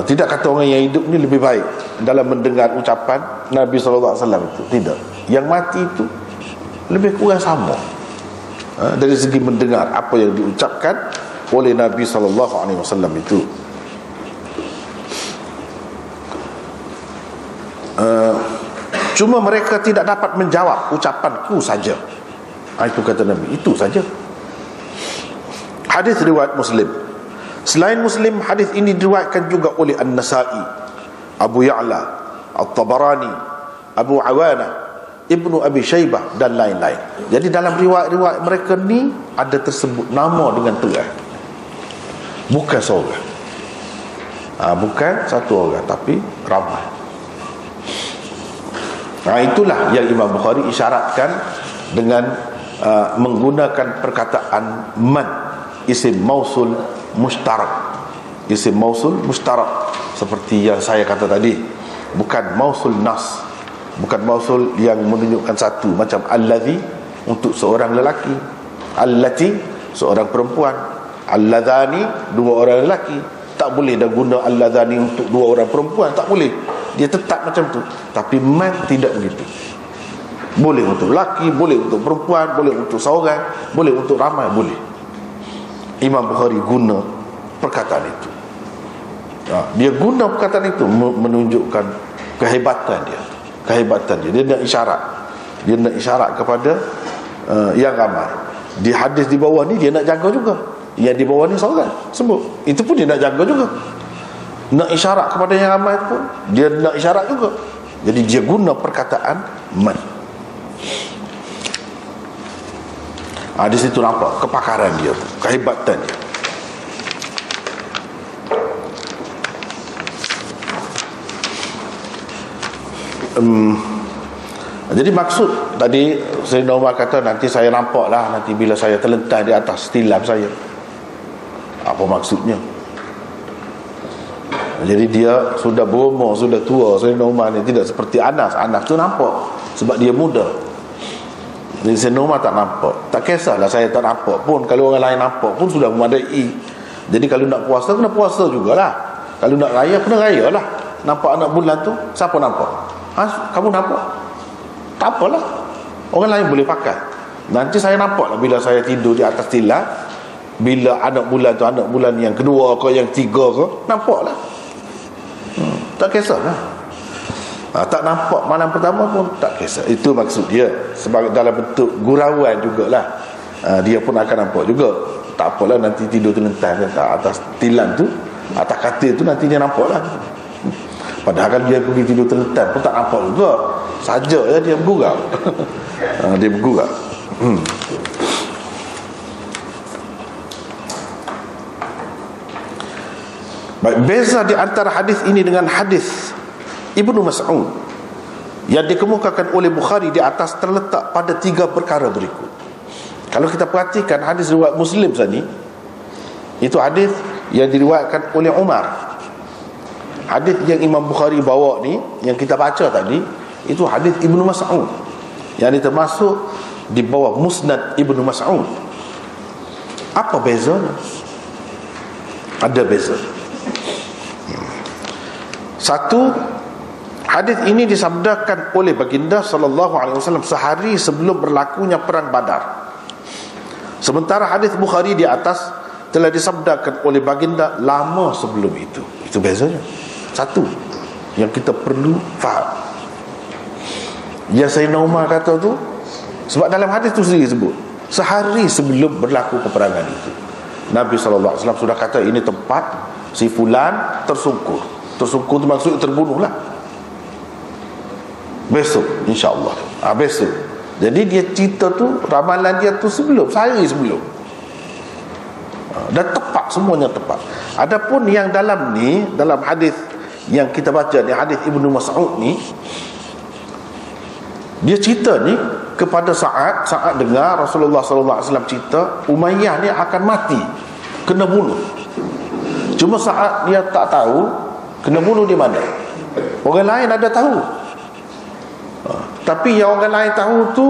Tidak kata orang yang hidup ni lebih baik dalam mendengar ucapan Nabi sallallahu alaihi wasallam itu. Tidak. Yang mati itu lebih kurang sama dari segi mendengar apa yang diucapkan oleh Nabi sallallahu alaihi wasallam itu. Cuma mereka tidak dapat menjawab ucapanku saja. Itu kata Nabi, itu saja. Hadis riwayat Muslim. Selain Muslim, hadis ini diriwayatkan juga oleh An-Nasa'i, Abu Ya'la, At-Tabarani, Abu Awana, Ibnu Abi Syaibah dan lain-lain. Jadi dalam riwayat-riwayat mereka ni ada tersebut nama dengan terang. Bukan seorang, bukan satu orang, tapi ramai. Itulah yang Imam Bukhari isyaratkan dengan menggunakan perkataan man, isim mausul mushtarak. Isim mausul mushtarak, seperti yang saya kata tadi, bukan mausul nas, bukan mausul yang menunjukkan satu, macam alladhi untuk seorang lelaki, allati seorang perempuan, alladhani dua orang lelaki. Tak boleh dah guna alladhani untuk dua orang perempuan, tak boleh. Dia tetap macam tu. Tapi man tidak begitu. Boleh untuk lelaki, boleh untuk perempuan, boleh untuk seorang, boleh untuk ramai, boleh. Imam Bukhari guna perkataan itu. Dia guna perkataan itu menunjukkan kehebatan dia. Kehebatan dia. Dia nak isyarat. Dia nak isyarat kepada yang ramai. Di hadis di bawah ni dia nak jaga juga. Yang di bawah ni seorang sebut, itu pun dia nak jaga juga. Nak isyarat kepada yang ramai pun dia nak isyarat juga. Jadi dia guna perkataan man. Di situ nampak kepakaran dia, kehebatan dia. Jadi maksud tadi Sayyidina Umar kata, nanti saya nampak lah, nanti bila saya terlentas di atas tilam saya. Apa maksudnya? Jadi dia sudah berumur, sudah tua. Sayyidina Umar ni tidak seperti Anas. Anas tu nampak sebab dia muda. Jadi Sayyidina Umar tak nampak. Tak kisahlah saya tak nampak pun, kalau orang lain nampak pun sudah memadai. Jadi kalau nak puasa, kena puasa jugalah. Kalau nak raya, kena raya lah. Nampak anak bulan tu, siapa nampak? Kamu nampak? Tak apalah, orang lain boleh pakai. Nanti saya nampak lah bila saya tidur di atas tilam. Bila anak bulan tu anak bulan yang kedua ke yang tiga ke, nampak lah. Tak kisahlah. Tak nampak malam pertama pun tak kisah. Itu maksud dia. Sebagai dalam bentuk gurauan jugalah. Dia pun akan nampak juga. Tak apalah, nanti tidur terlentas atas tilam tu, atas katil tu, nanti dia nampak lah. Padahal kan dia pergi tidur terlentas pun tak nampak juga. saja ya, dia bergurau. Dia bergurau. Baik, beza di antara hadis ini dengan hadis Ibnu Mas'ud yang dikemukakan oleh Bukhari di atas terletak pada 3 perkara berikut. Kalau kita perhatikan hadis riwayat Muslim tadi, itu hadis yang diriwayatkan oleh Umar. Hadis yang Imam Bukhari bawa ni, yang kita baca tadi, itu hadis Ibnu Mas'ud yang termasuk di bawah Musnad Ibnu Mas'ud. Apa bezanya? Ada beza. Satu, hadis ini disabdakan oleh baginda sallallahu alaihi wasallam sehari sebelum berlakunya perang Badar. Sementara hadis Bukhari di atas telah disabdakan oleh baginda lama sebelum itu. Itu bezanya. Satu yang kita perlu faham. Yang Sayyidina Umar kata tu, sebab dalam hadis tu sendiri sebut sehari sebelum berlaku peperangan itu, Nabi SAW sudah kata ini tempat si fulan tersungkur. Tersungkur tu maksud terbunuh lah. Besok insyaAllah. Besok. Jadi dia cerita tu, ramalan dia tu sebelum, sehari sebelum. Dan tepat, semuanya tepat. Adapun yang dalam ni, dalam hadis yang kita baca ni, hadis Ibnu Mas'ud ni, dia cerita ni kepada Sa'ad dengar Rasulullah SAW cerita Umayyah ni akan mati, kena bunuh. Cuma Sa'ad dia tak tahu kena bunuh di mana. Orang lain ada tahu, tapi yang orang lain tahu tu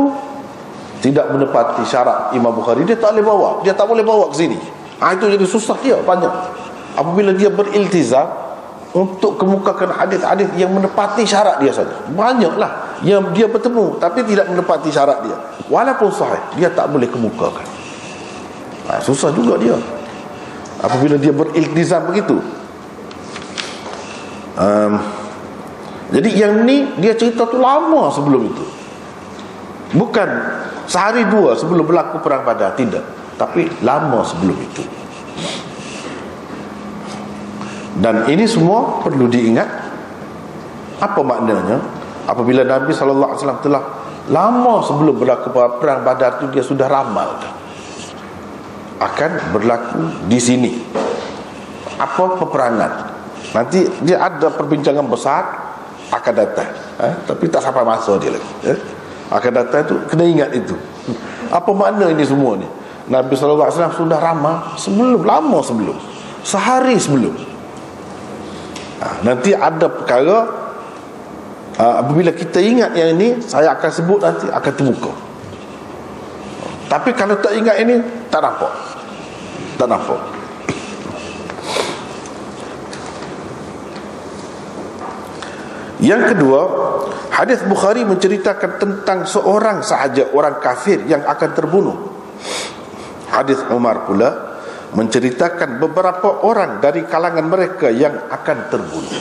tidak menepati syarat Imam Bukhari. Dia tak boleh bawa, dia tak boleh bawa ke sini. Itu jadi susah dia banyak. Apabila dia beriltizam untuk kemukakan hadis-hadis yang menepati syarat dia saja, banyaklah yang dia bertemu tapi tidak menepati syarat dia, walaupun sahih dia tak boleh kemukakan. Susah juga dia apabila dia beriltizam begitu. Jadi yang ni dia cerita tu lama sebelum itu, bukan sehari dua sebelum berlaku perang Badar, tidak, tapi lama sebelum itu. Dan ini semua perlu diingat. Apa maknanya? Apabila Nabi SAW telah lama sebelum berlaku perang Badar itu dia sudah ramalkan akan berlaku di sini apa peperangan. Nanti dia ada perbincangan besar akan datang, tapi tak sampai masa dia lagi. Akan datang tu kena ingat itu. Apa makna ini semua ni? Nabi SAW sudah ramal sebelum, lama sebelum, sehari sebelum. Nanti ada perkara, apabila kita ingat yang ini, saya akan sebut nanti akan terbuka. Tapi kalau tak ingat ini, tak nampak. Tak nampak. Yang kedua, hadis Bukhari menceritakan tentang seorang sahaja orang kafir yang akan terbunuh. Hadis Umar pula menceritakan beberapa orang dari kalangan mereka yang akan terbunuh.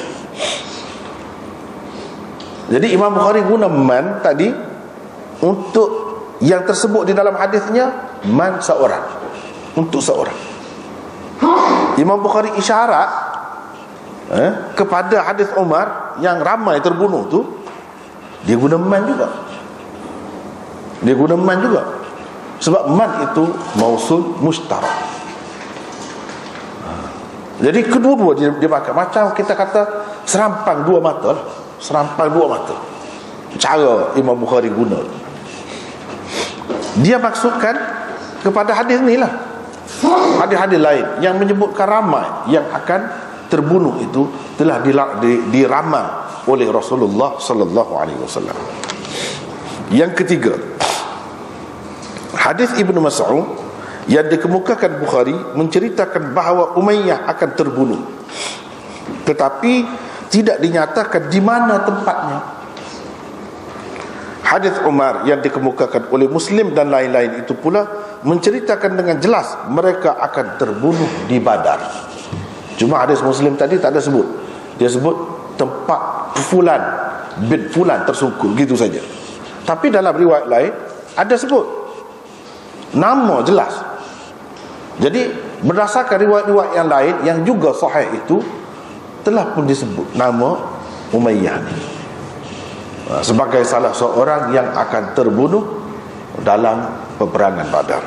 Jadi Imam Bukhari guna man tadi untuk yang tersebut di dalam hadisnya, man seorang, untuk seorang. Imam Bukhari isyarat kepada hadis Umar yang ramai terbunuh tu, dia guna man juga. Dia guna man juga. Sebab man itu mausul mustarak. Jadi kedua-dua dia pakai. Macam kita kata serampang dua mata lah. Serampang dua mata. Cara Imam Bukhari guna, dia maksudkan kepada hadis ni lah. Hadis-hadis lain yang menyebutkan ramai yang akan terbunuh itu telah diramal oleh Rasulullah sallallahu alaihi wasallam. Yang ketiga, hadis Ibnu Mas'ud yang dikemukakan Bukhari menceritakan bahawa Umayyah akan terbunuh, tetapi tidak dinyatakan di mana tempatnya. Hadis Umar yang dikemukakan oleh Muslim dan lain-lain itu pula menceritakan dengan jelas mereka akan terbunuh di Badar. Cuma hadis Muslim tadi tak ada sebut. Dia sebut tempat fulan bin fulan tersungkur, gitu saja. Tapi dalam riwayat lain ada sebut nama jelas. Jadi berdasarkan riwayat-riwayat yang lain yang juga sahih itu telah pun disebut nama Umayyah ni. sebagai salah seorang yang akan terbunuh dalam peperangan Badar.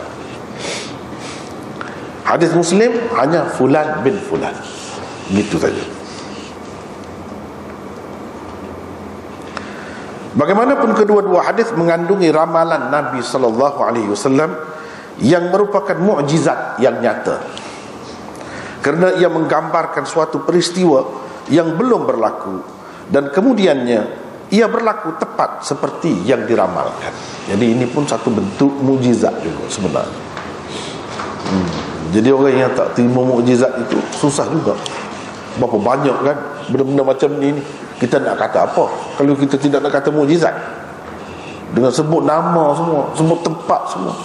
Hadis Muslim hanya fulan bin fulan, gitu saja. Bagaimanapun kedua-dua hadis mengandungi ramalan Nabi sallallahu alaihi wasallam yang merupakan mukjizat yang nyata, kerana ia menggambarkan suatu peristiwa yang belum berlaku dan kemudiannya ia berlaku tepat seperti yang diramalkan. Jadi ini pun satu bentuk mukjizat juga sebenarnya. Jadi orang yang tak terima mukjizat itu susah juga. Berapa banyak kan benda-benda macam ni kita nak kata apa kalau kita tidak nak kata mukjizat? Dengan sebut nama semua, sebut tempat semua,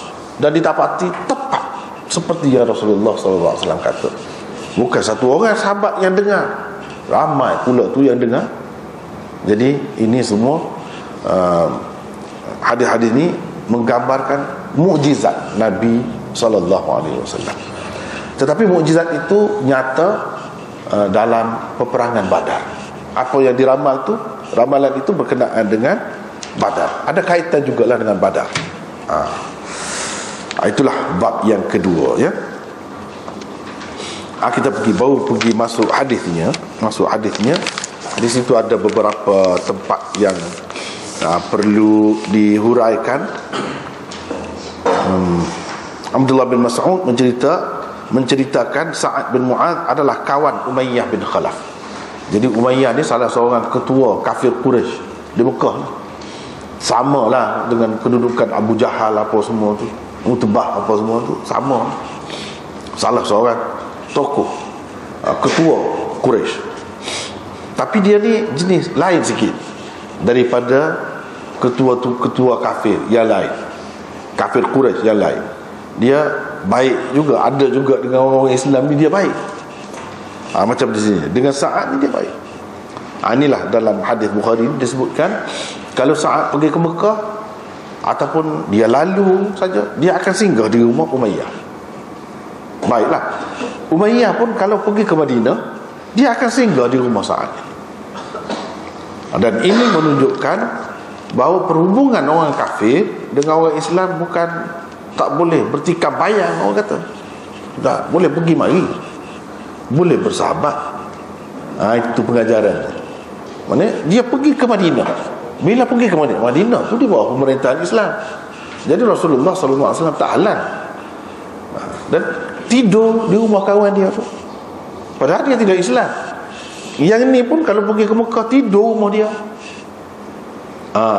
dan didapati tepat seperti yang Rasulullah SAW kata. Bukan satu orang sahabat yang dengar, ramai pula tu yang dengar. Jadi ini semua hadis-hadis ini menggambarkan mukjizat Nabi SAW. Tetapi mukjizat itu nyata dalam peperangan Badar. Apa yang diramal tu, ramalan itu berkenaan dengan Badar, ada kaitan jugalah dengan Badar. Itulah bab yang kedua, ya. Kita baru pergi masuk hadisnya. Di situ ada beberapa tempat yang perlu dihuraikan. Abdullah bin Mas'ud menceritakan Sa'ad bin Mu'adz adalah kawan Umayyah bin Khalaf. Jadi Umayyah ni salah seorang ketua kafir Quraisy di Mekah. Sama lah dengan kedudukan Abu Jahal apa semua tu, Utbah apa semua tu, sama. Salah seorang tokoh ketua Quraisy. Tapi dia ni jenis lain sikit daripada ketua kafir yang lain, kafir Quraisy yang lain. Dia baik juga, ada juga dengan orang Islam ni dia baik. Macam di sini dengan Sa'ad ni dia baik. Inilah dalam hadis Bukhari disebutkan, kalau Sa'ad pergi ke Mekah ataupun dia lalu saja, dia akan singgah di rumah Umayyah. Baiklah, Umayyah pun kalau pergi ke Madinah, dia akan singgah di rumah Sa'ad. Dan ini menunjukkan bahawa perhubungan orang kafir dengan orang Islam bukan tak boleh bertikam bayang, orang kata. Tak boleh pergi mari, boleh bersahabat. Itu pengajaran. Maksudnya dia pergi ke Madinah. Bila pergi ke Madinah, Madinah tu di bawah pemerintahan Islam. Jadi Rasulullah SAW tak halang dan tidur di rumah kawan dia tu, padahal dia tidak Islam. Yang ni pun kalau pergi ke Mekah tidur rumah dia.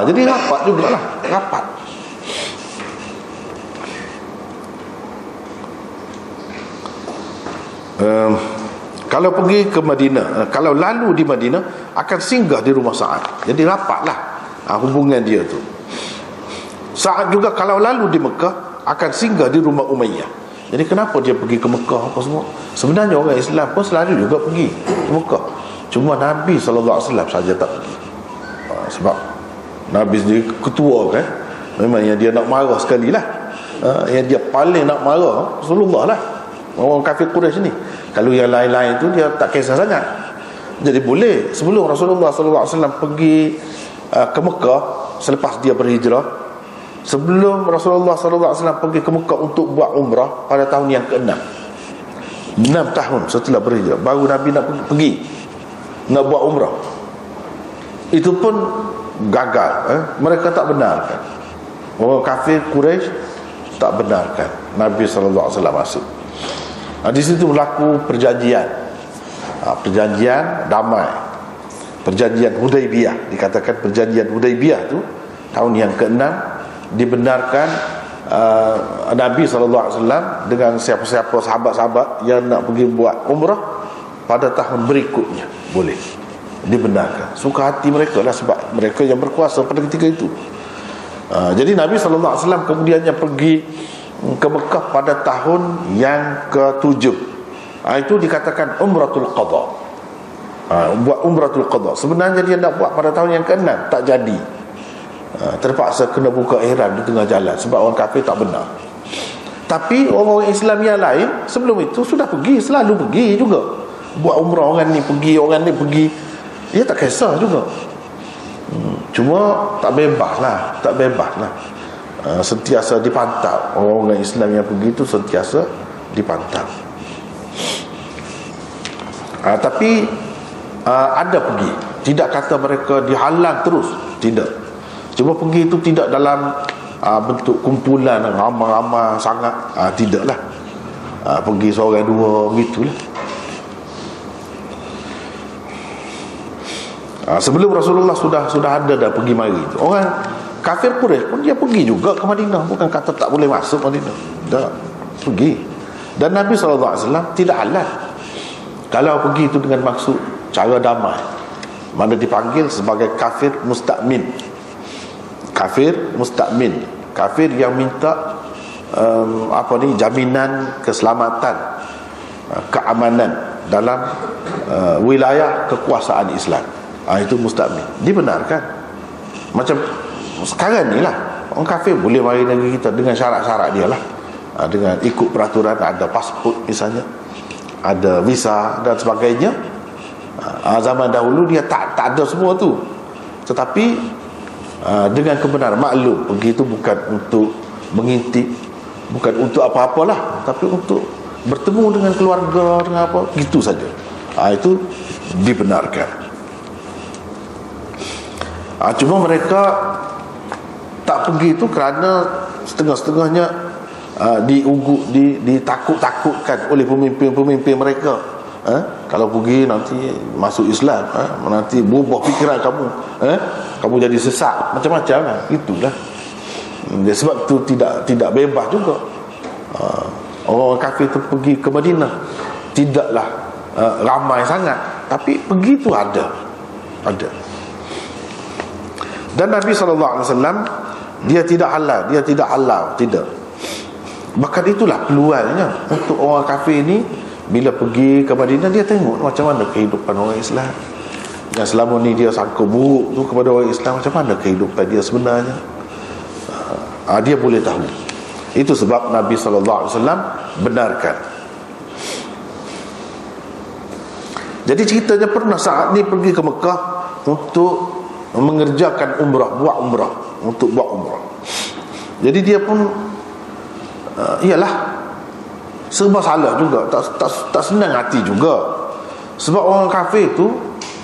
Jadi rapat jugalah, rapat. Kalau pergi ke Madinah, kalau lalu di Madinah akan singgah di rumah Sa'ad. Jadi rapatlah hubungan dia tu. Sa'ad juga kalau lalu di Mekah akan singgah di rumah Umayyah. Jadi kenapa dia pergi ke Mekah apa semua? Sebenarnya orang Islam pun selalu juga pergi ke Mekah, cuma Nabi SAW saja tak pergi. Sebab Nabi sendiri ketua kan, memang yang dia nak marah sekali lah. Yang dia paling nak marah Rasulullah lah, orang kafir Quraisy ni. Kalau yang lain-lain tu dia tak kisah sangat. Jadi boleh sebelum Rasulullah SAW pergi ke Mekah, selepas dia berhijrah, sebelum Rasulullah SAW pergi ke Mekah untuk buat umrah pada tahun yang ke-6, 6 tahun setelah berhijrah, baru Nabi nak pergi nak buat umrah. Itu pun gagal. Mereka tak benarkan, orang kafir Quraisy tak benarkan Nabi SAW masuk. Di situ berlaku perjanjian, perjanjian damai, perjanjian Hudaibiyah. Dikatakan perjanjian Hudaibiyah tu tahun yang ke-6 dibenarkan Nabi SAW dengan siapa-siapa sahabat-sahabat yang nak pergi buat umrah pada tahun berikutnya boleh, dibenarkan. Suka hati mereka lah, sebab mereka yang berkuasa pada ketika itu. Jadi Nabi SAW kemudiannya pergi ke Mekah pada tahun yang ke-7. Itu dikatakan Umratul Qadha. Buat Umratul Qadha. Sebenarnya dia nak buat pada tahun yang ke-6, tak jadi. Terpaksa kena buka ihram di tengah jalan sebab orang kafir tak benar. Tapi orang Islam yang lain sebelum itu sudah pergi, selalu pergi juga buat umrah. Orang ni pergi, orang ni pergi, dia tak kisah juga. Cuma tak bebas lah. Sentiasa dipantau. Orang Islam yang pergi itu sentiasa dipantau. Tapi ada pergi. Tidak kata mereka dihalang terus. Tidak. Cuma pergi itu tidak dalam bentuk kumpulan ramai-ramai sangat. Tidaklah. Pergi seorang dua begitulah. Sebelum Rasulullah sudah ada dah pergi mari. Orang kafir Quraisy pun dia pergi juga ke Madinah. Bukan kata tak boleh masuk Madinah. Dah pergi. Dan Nabi SAW tidak halal kalau pergi itu dengan maksud cara damai. Mana dipanggil sebagai kafir musta'min. Kafir musta'min. Kafir yang minta jaminan keselamatan, keamanan dalam wilayah kekuasaan Islam. Itu musta'min. Dibenarkan. Macam sekarang ni lah, orang kafir boleh mari negeri kita dengan syarat-syarat dia lah. Dengan ikut peraturan, ada pasport misalnya, ada visa dan sebagainya. Zaman dahulu dia tak ada semua tu. Tetapi dengan kebenaran, maklum pergi itu bukan untuk mengintip, bukan untuk apa-apalah, tapi untuk bertemu dengan keluarga, dengan apa, gitu saja. Itu dibenarkan. Cuma mereka tak pergi itu kerana setengah-setengahnya ditakut-takutkan oleh pemimpin-pemimpin mereka. Kalau pergi nanti masuk Islam, nanti berubah fikiran kamu, kamu jadi sesat, macam-macam lah. Itulah. Sebab tu tidak bebas juga. Orang kafir tu pergi ke Madinah tidaklah ramai sangat, tapi pergi tu ada. Dan Nabi SAW dia tidak halal, tidak. Bahkan itulah peluangnya untuk orang kafir ni. Bila pergi ke Madinah, dia tengok macam mana kehidupan orang Islam. Yang selama ni dia sangka buruk tu kepada orang Islam, macam mana kehidupan dia sebenarnya. Dia boleh tahu. Itu sebab Nabi SAW benarkan. Jadi ceritanya pernah saat ni pergi ke Mekah untuk mengerjakan umrah, buat umrah. Jadi dia pun ialah serba salah juga, tak senang hati juga. Sebab orang kafir tu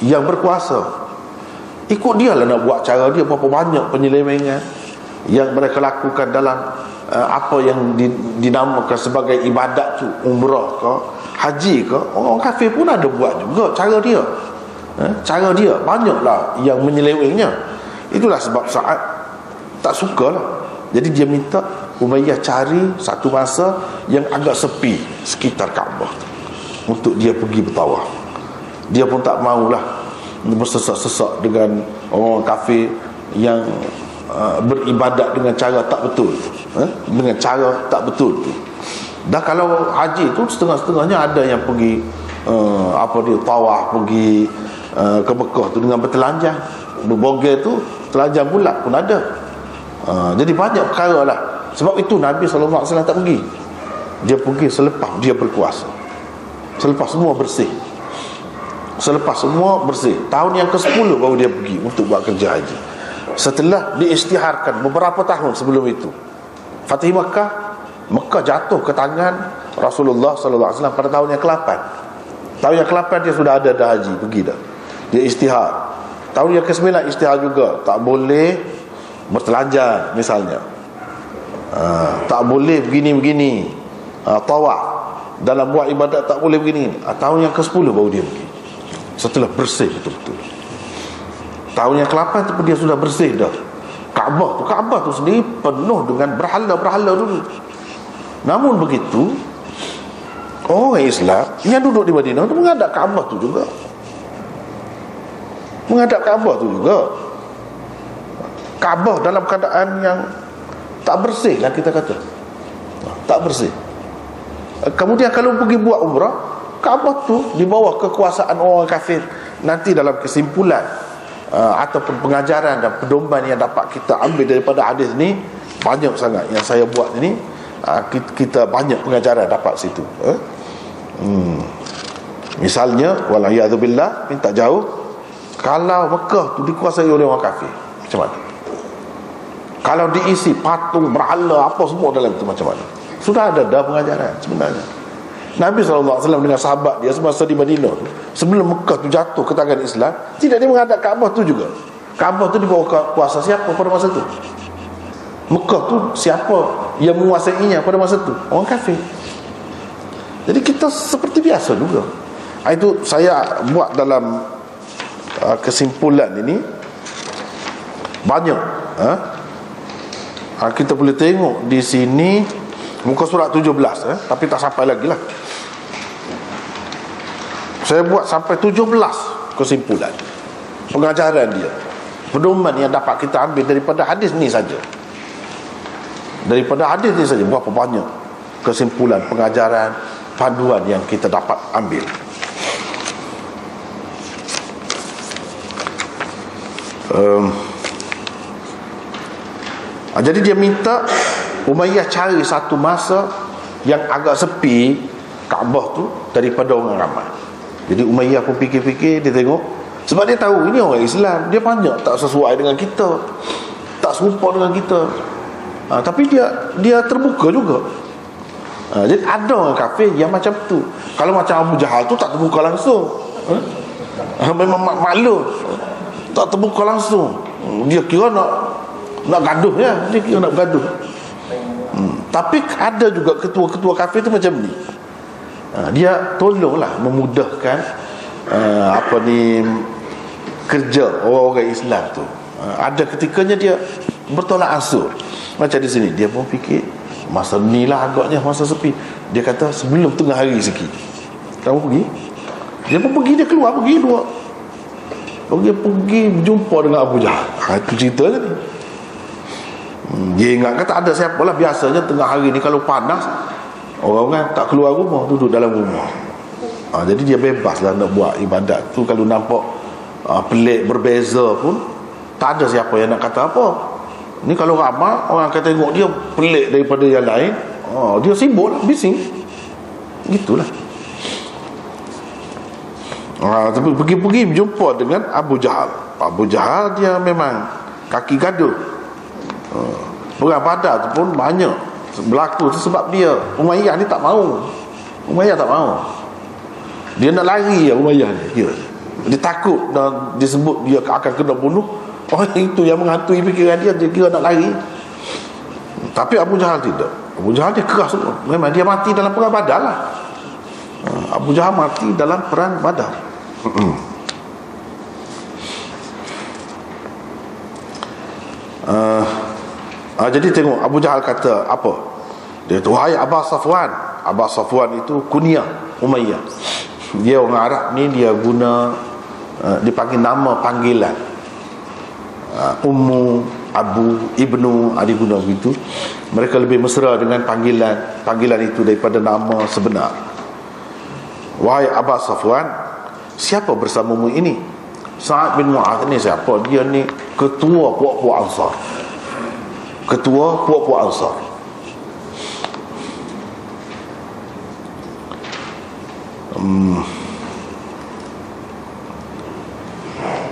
yang berkuasa, ikut dia lah nak buat cara dia. Berapa banyak penyelewengan yang mereka lakukan dalam apa yang dinamakan sebagai ibadat tu, umrah ke haji ke. Orang kafir pun ada buat juga cara dia. Cara dia banyaklah yang menyelewengnya. Itulah sebab Sa'ad tak suka lah. Jadi dia minta Umayyah cari satu masa yang agak sepi sekitar Kaabah untuk dia pergi bertawaf. Dia pun tak maulah bersesak-sesak dengan orang kafir yang beribadat dengan cara tak betul, dengan cara tak betul tu. Dah kalau haji tu setengah-setengahnya ada yang pergi tawaf, pergi ke Mekah tu dengan bertelanjang, berbogel tu telanjang bulat pun ada. Jadi banyak perkara lah. Sebab itu Nabi SAW tak pergi. Dia pergi selepas dia berkuasa, selepas semua bersih. Tahun yang ke-10 baru dia pergi untuk buat kerja haji. Setelah diisytiharkan beberapa tahun sebelum itu. Fatih Mekah jatuh ke tangan Rasulullah SAW pada tahun yang ke-8. Tahun yang ke-8 dia sudah ada dah haji, pergi dah. Dia isytihar. Tahun yang ke-9 isytihar juga, tak boleh bertelanjang misalnya. Tak boleh begini-begini, tawaf dalam buat ibadat tak boleh begini. Tahun yang ke-10 baru dia pergi, setelah bersih betul-betul. Tahun yang ke-8 tu dia sudah bersih dah. Kaabah tu sendiri penuh dengan berhala-berhala dulu. Namun begitu, orang Islam yang duduk di Madinah tu menghadap Kaabah tu juga. Kaabah dalam keadaan yang tak bersih lah, kita kata tak bersih. Kemudian kalau pergi buat umrah, Kaabah tu di bawah kekuasaan orang kafir. Nanti dalam kesimpulan ataupun pengajaran dan pedoman yang dapat kita ambil daripada hadis ni, banyak sangat yang saya buat ini. Kita banyak pengajaran dapat situ. Misalnya, walayadzubillah, minta jauh, Kalau Mekah tu dikuasai oleh orang kafir, macam mana? Kalau diisi patung, berhala, apa semua dalam tu, macam mana? Sudah ada dah pengajaran sebenarnya. Nabi SAW dengan sahabat dia semasa di Madinah tu, sebelum Mekah tu jatuh ke tangan Islam, tidak dia menghadap Kaabah tu juga. Kaabah tu di bawah kuasa siapa pada masa tu? Mekah tu siapa yang menguasainya pada masa tu? Orang kafir. Jadi kita seperti biasa juga. Itu saya buat dalam kesimpulan ini banyak. Kita boleh tengok di sini muka surat 17, tapi tak sampai lagi lah. Saya buat sampai 17 kesimpulan pengajaran dia, pedoman yang dapat kita ambil daripada hadis ni saja. Daripada hadis ni saja berapa banyak kesimpulan, pengajaran, panduan yang kita dapat ambil. Jadi dia minta Umayyah cari satu masa yang agak sepi Kaabah tu daripada orang ramai. Jadi Umayyah pun fikir-fikir, dia tengok, sebab dia tahu ini orang Islam, dia banyak tak sesuai dengan kita, tak serupa dengan kita, tapi dia terbuka juga. Jadi ada orang kafir yang macam tu. Kalau macam Abu Jahal tu tak terbuka langsung, memang maklum, tak terbuka langsung. Dia kira nak gaduh, ya, dia kira nak gaduh. Tapi ada juga ketua-ketua kafir tu macam ni. Dia tolonglah memudahkan kerja orang-orang Islam tu. Ada ketikanya dia bertolak ansur. Macam di sini dia pun fikir masa ni lah agaknya masa sepi. Dia kata sebelum tengah hari sikit kamu pergi. Dia pun pergi, dia keluar pergi pergi berjumpa dengan Abu Jahal. Itu cerita kan ni. Dia ingat kata ada siapa lah. Biasanya tengah hari ni kalau panas, orang tak keluar rumah, duduk dalam rumah. Jadi dia bebas lah nak buat ibadat tu. Kalau nampak pelik, berbeza pun, tak ada siapa yang nak kata apa. Ni kalau ramai, orang akan tengok dia pelik daripada yang lain, dia sibuk lah, bising. Gitulah. Tapi pergi-pergi berjumpa dengan Abu Jahal. Abu Jahal dia memang kaki gaduh. Perang Badar tu pun banyak berlaku tu sebab dia. Umayyah ni tak mau. Umayyah tak mau. Dia nak lari ya Umayyah ni. Dia takut dan disebut dia akan kena bunuh. Itu yang menghantui fikiran dia. Dia kira nak lari. Tapi Abu Jahal tidak. Abu Jahal dia keras. Memang dia mati dalam perang Badar lah. Abu Jahal mati dalam perang Badar. Jadi tengok Abu Jahal kata apa? Dia tu, wahai Aba Safwan. Aba Safwan itu kunyah Umayyah. Dia orang Arab ni, dia guna dipanggil nama panggilan. Ummu, Abu, Ibnu, dia guna begitu. Mereka lebih mesra dengan panggilan itu daripada nama sebenar. Wahai Aba Safwan, siapa bersamamu ini? Sa'ad bin Mu'adh ni siapa? Dia ni ketua puak-puak Ansar. Ketua puak-puak Ansar.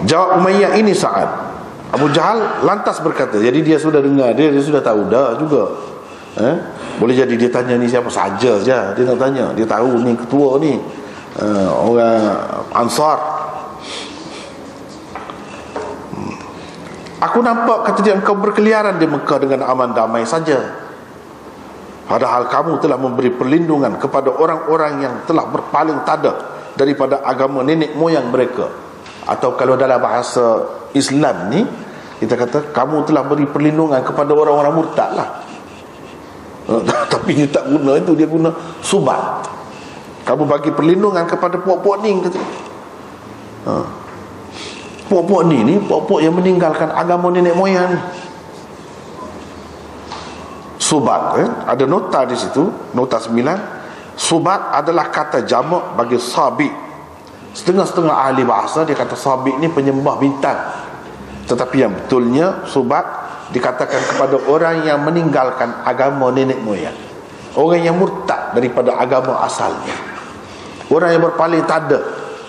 Jawab Umayyah, ini Sa'ad. Abu Jahal lantas berkata, jadi dia sudah dengar, dia sudah tahu dah juga. Boleh jadi dia tanya ni siapa saja saja, dia nak tanya, dia tahu ni ketua ni orang Ansar. Aku nampak, kata dia, engkau berkeliaran di Mekah dengan aman damai saja, padahal kamu telah memberi perlindungan kepada orang-orang yang telah berpaling tada daripada agama nenek moyang mereka. Atau kalau dalam bahasa Islam ni, kita kata kamu telah beri perlindungan kepada orang-orang murtad lah. Tapi dia tak guna itu, dia guna subat. Kamu bagi perlindungan kepada puak-puak ni, kata. Puak-puak ni puak-puak yang meninggalkan agama nenek moyang ni. Subat, ada nota di situ, nota 9. Subat adalah kata jamak bagi sabi. Setengah-setengah ahli bahasa dia kata sabi ni penyembah bintang, tetapi yang betulnya subat dikatakan kepada orang yang meninggalkan agama nenek moyang, orang yang murtad daripada agama asalnya, orang yang berpaling tada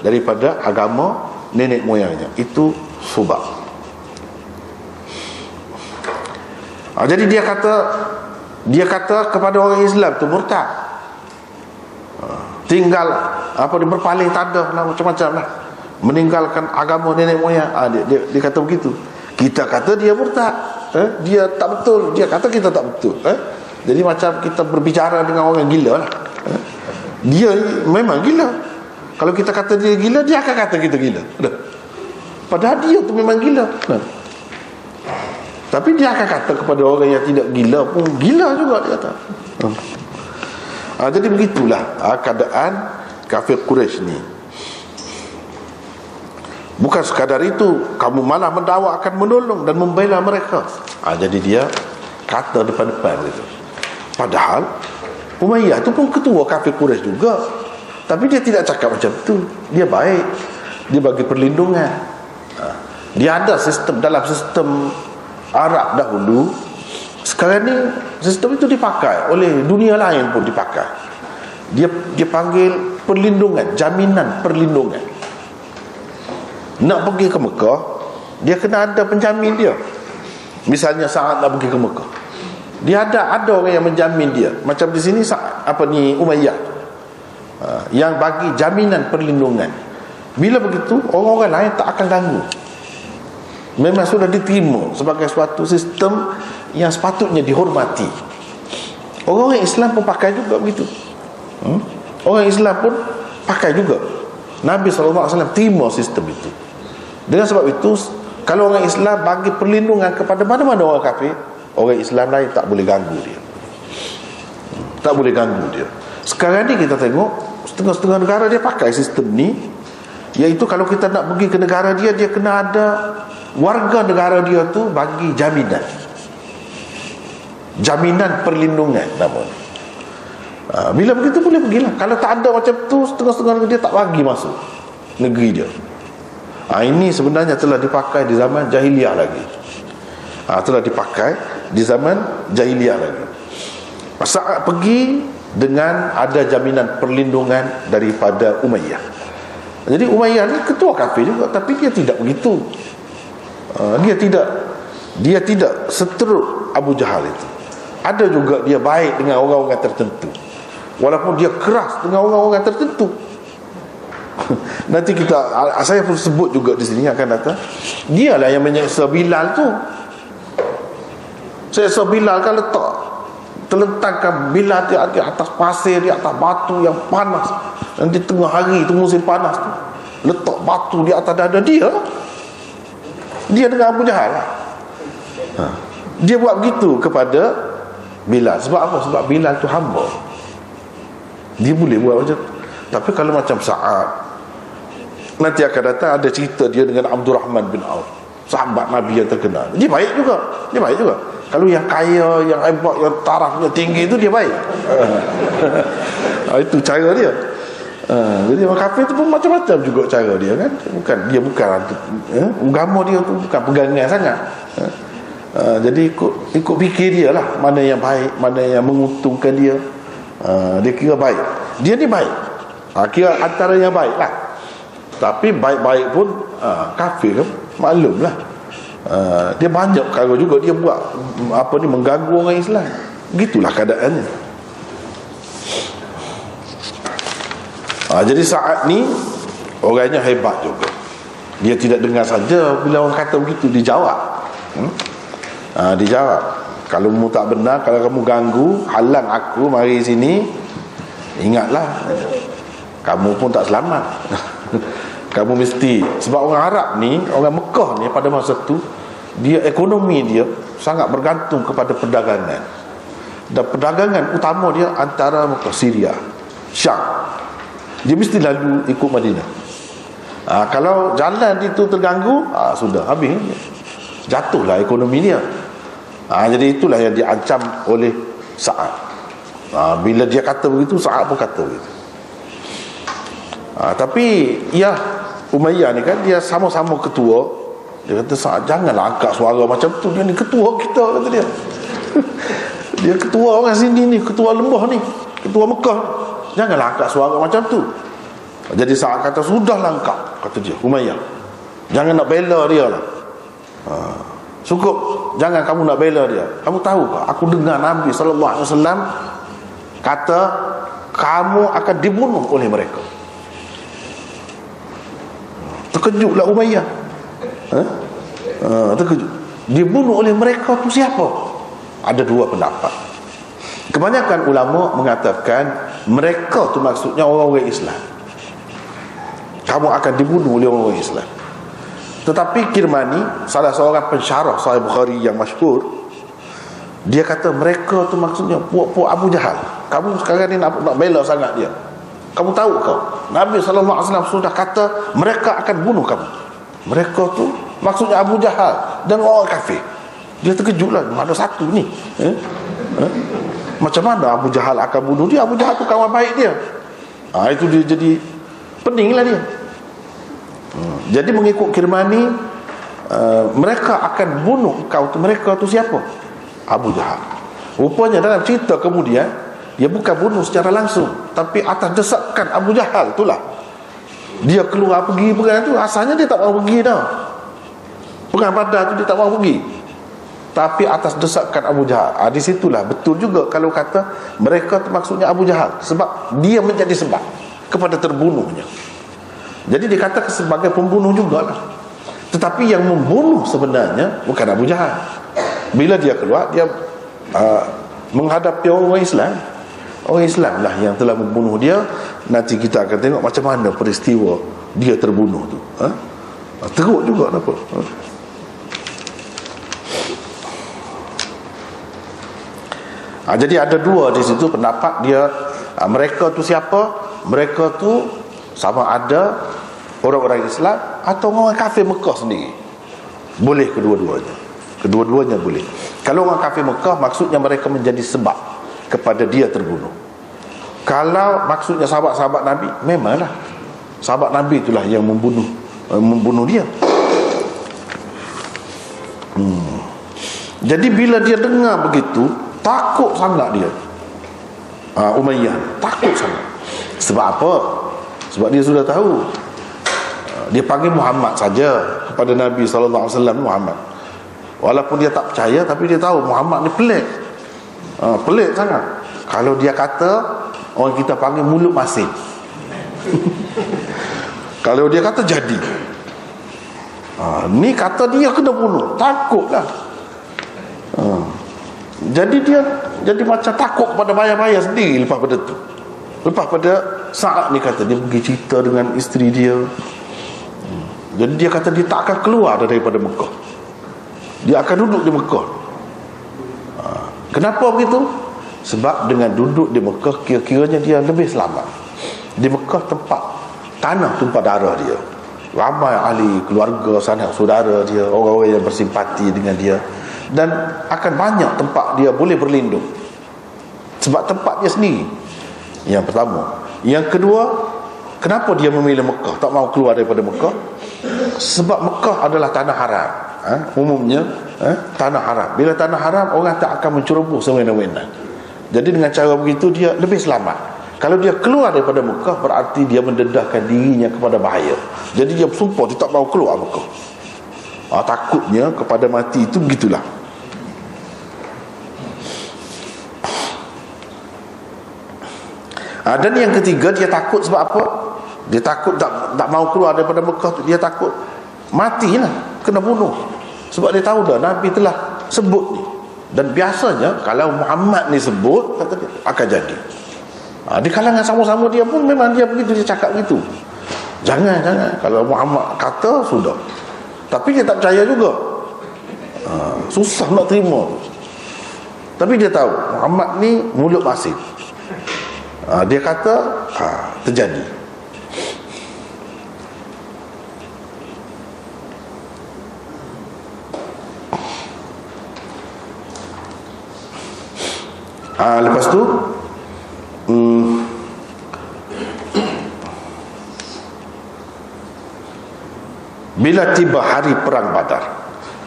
daripada agama nenek moyangnya. Itu Subah. Jadi dia kata kepada orang Islam tu murtad. Tinggal dia berpaling, tak ada lah, macam-macam lah, meninggalkan agama nenek moyang. Dia kata begitu. Kita kata dia murtad, dia tak betul, dia kata kita tak betul. Jadi macam kita berbicara dengan orang gila lah. Dia memang gila. Kalau kita kata dia gila, dia akan kata kita gila. Padahal dia tu memang gila. Tapi dia akan kata kepada orang yang tidak gila pun gila juga, dia kata. Jadi begitulah keadaan kafir Quraisy ni. Bukan sekadar itu, kamu malah mendakwakan menolong dan membela mereka. Jadi dia kata depan-depan gitu. Padahal Umayyah itu pun ketua kafir Quraisy juga, tapi dia tidak cakap macam tu. Dia baik, dia bagi perlindungan. Dia ada sistem, dalam sistem Arab dahulu. Sekarang ni sistem itu dipakai oleh dunia lain pun dipakai. Dia panggil perlindungan, jaminan perlindungan. Nak pergi ke Mekah, dia kena ada penjamin dia. Misalnya Sa'ad nak pergi ke Mekah, dia ada orang yang menjamin dia. Macam di sini Umayyah, yang bagi jaminan perlindungan. Bila begitu, orang-orang lain tak akan ganggu. Memang sudah diterima sebagai suatu sistem yang sepatutnya dihormati. Orang Islam pun pakai juga begitu. Orang Islam pun pakai juga. Nabi SAW terima sistem itu. Dengan sebab itu, kalau orang Islam bagi perlindungan kepada mana-mana orang kafir, orang Islam lain tak boleh ganggu dia. Tak boleh ganggu dia. Sekarang ni kita tengok setengah-setengah negara dia pakai sistem ni, iaitu kalau kita nak pergi ke negara dia, dia kena ada warga negara dia tu bagi jaminan perlindungan namun. Bila begitu boleh pergilah. Kalau tak ada macam tu, setengah-setengah negara dia tak bagi masuk negeri dia. Ini sebenarnya telah dipakai di zaman jahiliah lagi. Telah dipakai di zaman jahiliah lagi. Saat pergi dengan ada jaminan perlindungan daripada Umayyah. Jadi Umayyah ni ketua kafir juga, tapi dia tidak begitu. Dia tidak seteruk Abu Jahal itu. Ada juga dia baik dengan orang-orang tertentu, walaupun dia keras dengan orang-orang tertentu. Nanti saya pun sebut juga di sini akan datang. Dialah yang menyeksa Bilal tu. Seksa Bilal kan terletakkan Bilal di atas pasir, di atas batu yang panas. Nanti tengah hari tu, musim panas tu, letak batu di atas dada dia. Dia dengan Abu Jahal lah. Dia buat begitu kepada Bilal. Sebab apa? Sebab Bilal tu hamba. Dia boleh buat macam tu. Tapi kalau macam Sa'ad, nanti akan datang ada cerita dia dengan Abdurrahman bin Auf, sahabat Nabi yang terkenal. Dia baik juga. Kalau yang kaya, yang hebat, yang tarafnya tinggi itu, dia baik. Itu cara dia. Jadi orang kafir tu pun macam-macam juga cara dia kan. Dia bukan agama dia tu bukan pegangan sangat. Jadi ikut fikir dia lah, mana yang baik, mana yang menguntungkan dia. Dia kira baik. Dia ni baik, kira antara yang baik lah. Tapi baik-baik pun kafir kan, maklum lah. Dia banyak perkara juga dia buat, mengganggu orang Islam. Gitulah keadaannya. Jadi saat ni orangnya hebat juga. Dia tidak dengar saja bila orang kata begitu, dijawab. Dijawab. Kalau kamu tak benar, kalau kamu ganggu, halang aku mari sini, ingatlah, kamu pun tak selamat. Kamu mesti. Sebab orang Arab ni, orang Mekah ni pada masa tu, dia ekonomi dia sangat bergantung kepada perdagangan. Dan perdagangan utama dia antara Mekah, Syria, Syam. Dia mesti lalu ikut Madinah. Kalau jalan itu terganggu, sudah habis, jatuhlah ekonomi dia. Jadi itulah yang diancam oleh Sa'ad. Bila dia kata begitu, Sa'ad pun kata begitu. Tapi ya, Umayyah ni kan, dia sama-sama ketua. Dia kata, Sa'ad janganlah angkat suara macam tu, dia ni ketua kita, kata dia. Dia ketua orang sini ni, ketua lembah ni, ketua Mekah. Janganlah angkat suara macam tu. Jadi Sa'ad kata, sudahlah engkau, kata dia, Umayyah, Jangan nak bela dia lah. Cukup, jangan kamu nak bela dia. Kamu tahu tak, aku dengar Nabi SAW kata kamu akan dibunuh oleh mereka. Terkejutlah Umayyah. Terkejut. Dibunuh oleh mereka tu siapa? Ada dua pendapat. Kebanyakan ulama mengatakan mereka tu maksudnya orang-orang Islam. Kamu akan dibunuh oleh orang-orang Islam. Tetapi Kirmani, salah seorang pensyarah Sahih Bukhari yang masyhur, dia kata mereka tu maksudnya puak-puak Abu Jahal. Kamu sekarang ni nak bela sangat dia. Kamu tahu kau, Nabi SAW sudah kata mereka akan bunuh kamu. Mereka tu maksudnya Abu Jahal dan orang kafir. Dia terkejutlah, ada satu ni. Macam mana Abu Jahal akan bunuh dia? Abu Jahal tu kawan baik dia. Itu dia jadi peninglah dia. Jadi mengikut Kirmani, mereka akan bunuh kau tu. Mereka tu siapa? Abu Jahal. Rupanya dalam cerita kemudian, dia bukan bunuh secara langsung, tapi atas desakan Abu Jahal itulah dia keluar pergi perang tu. Asalnya dia tak mau pergi dah, perang Badar tu dia tak mau pergi, tapi atas desakan Abu Jahal. Di situlah betul juga kalau kata mereka tu maksudnya Abu Jahal, sebab dia menjadi sebab kepada terbunuhnya. Jadi dikatakan sebagai pembunuh jugalah. Tetapi yang membunuh sebenarnya bukan Abu Jahal. Bila dia keluar, dia menghadapi orang Islam. Orang Islam lah yang telah membunuh dia. Nanti kita akan tengok macam mana peristiwa dia terbunuh tu. Teruk juga apa. Jadi ada dua di situ pendapat dia. Mereka tu siapa? Mereka tu sama ada orang-orang Islam atau orang kafir Mekah sendiri. Boleh kedua-duanya. Kedua-duanya boleh. Kalau orang kafir Mekah, maksudnya mereka menjadi sebab kepada dia terbunuh. Kalau maksudnya sahabat-sahabat Nabi, memanglah sahabat Nabi itulah yang membunuh dia. Jadi bila dia dengar begitu, takut sangat dia. Umayyah takut sangat. Sebab apa? Sebab dia sudah tahu. Dia panggil Muhammad saja kepada Nabi SAW, Muhammad. Walaupun dia tak percaya, tapi dia tahu Muhammad ni pelik. Pelik sangat. Kalau dia kata, orang kita panggil mulut masin. Kalau dia kata jadi. Ni kata dia kena bunuh, takutlah. Jadi dia jadi macam takut pada bayar-bayar sendiri lepas pada tu. Lepas pada saat ni kata dia pergi cerita dengan isteri dia. Jadi dia kata dia tak akan keluar daripada Mekah. Dia akan duduk di Mekah. Kenapa begitu? Sebab dengan duduk di Mekah, kira-kiranya dia lebih selamat. Di Mekah tempat tanah tumpah darah dia. Ramai ahli keluarga, sanak saudara dia, orang-orang yang bersimpati dengan dia. Dan akan banyak tempat dia boleh berlindung. Sebab tempat dia sendiri. Yang pertama. Yang kedua, kenapa dia memilih Mekah, tak mau keluar daripada Mekah? Sebab Mekah adalah tanah haram. Umumnya tanah haram. Bila tanah haram, orang tak akan menceroboh semena-mena. Jadi dengan cara begitu dia lebih selamat. Kalau dia keluar daripada Mekah, berarti dia mendedahkan dirinya kepada bahaya. Jadi dia bersumpah dia tak mau keluar Mekah. Takutnya kepada mati itu begitulah. Dan yang ketiga, dia takut sebab apa? Dia takut tak mau keluar daripada Mekah tu. Dia takut matilah, kena bunuh. Sebab dia tahu dah Nabi telah sebut ni. Dan biasanya kalau Muhammad ni sebut, kata dia akan jadi. Di kalangan sama-sama dia pun memang dia begitu, dia cakap begitu. Jangan kalau Muhammad kata, sudah. Tapi dia tak percaya juga. Susah nak terima. Tapi dia tahu Muhammad ni mulut masin. Dia kata terjadi. Lepas tu bila tiba hari perang Badar,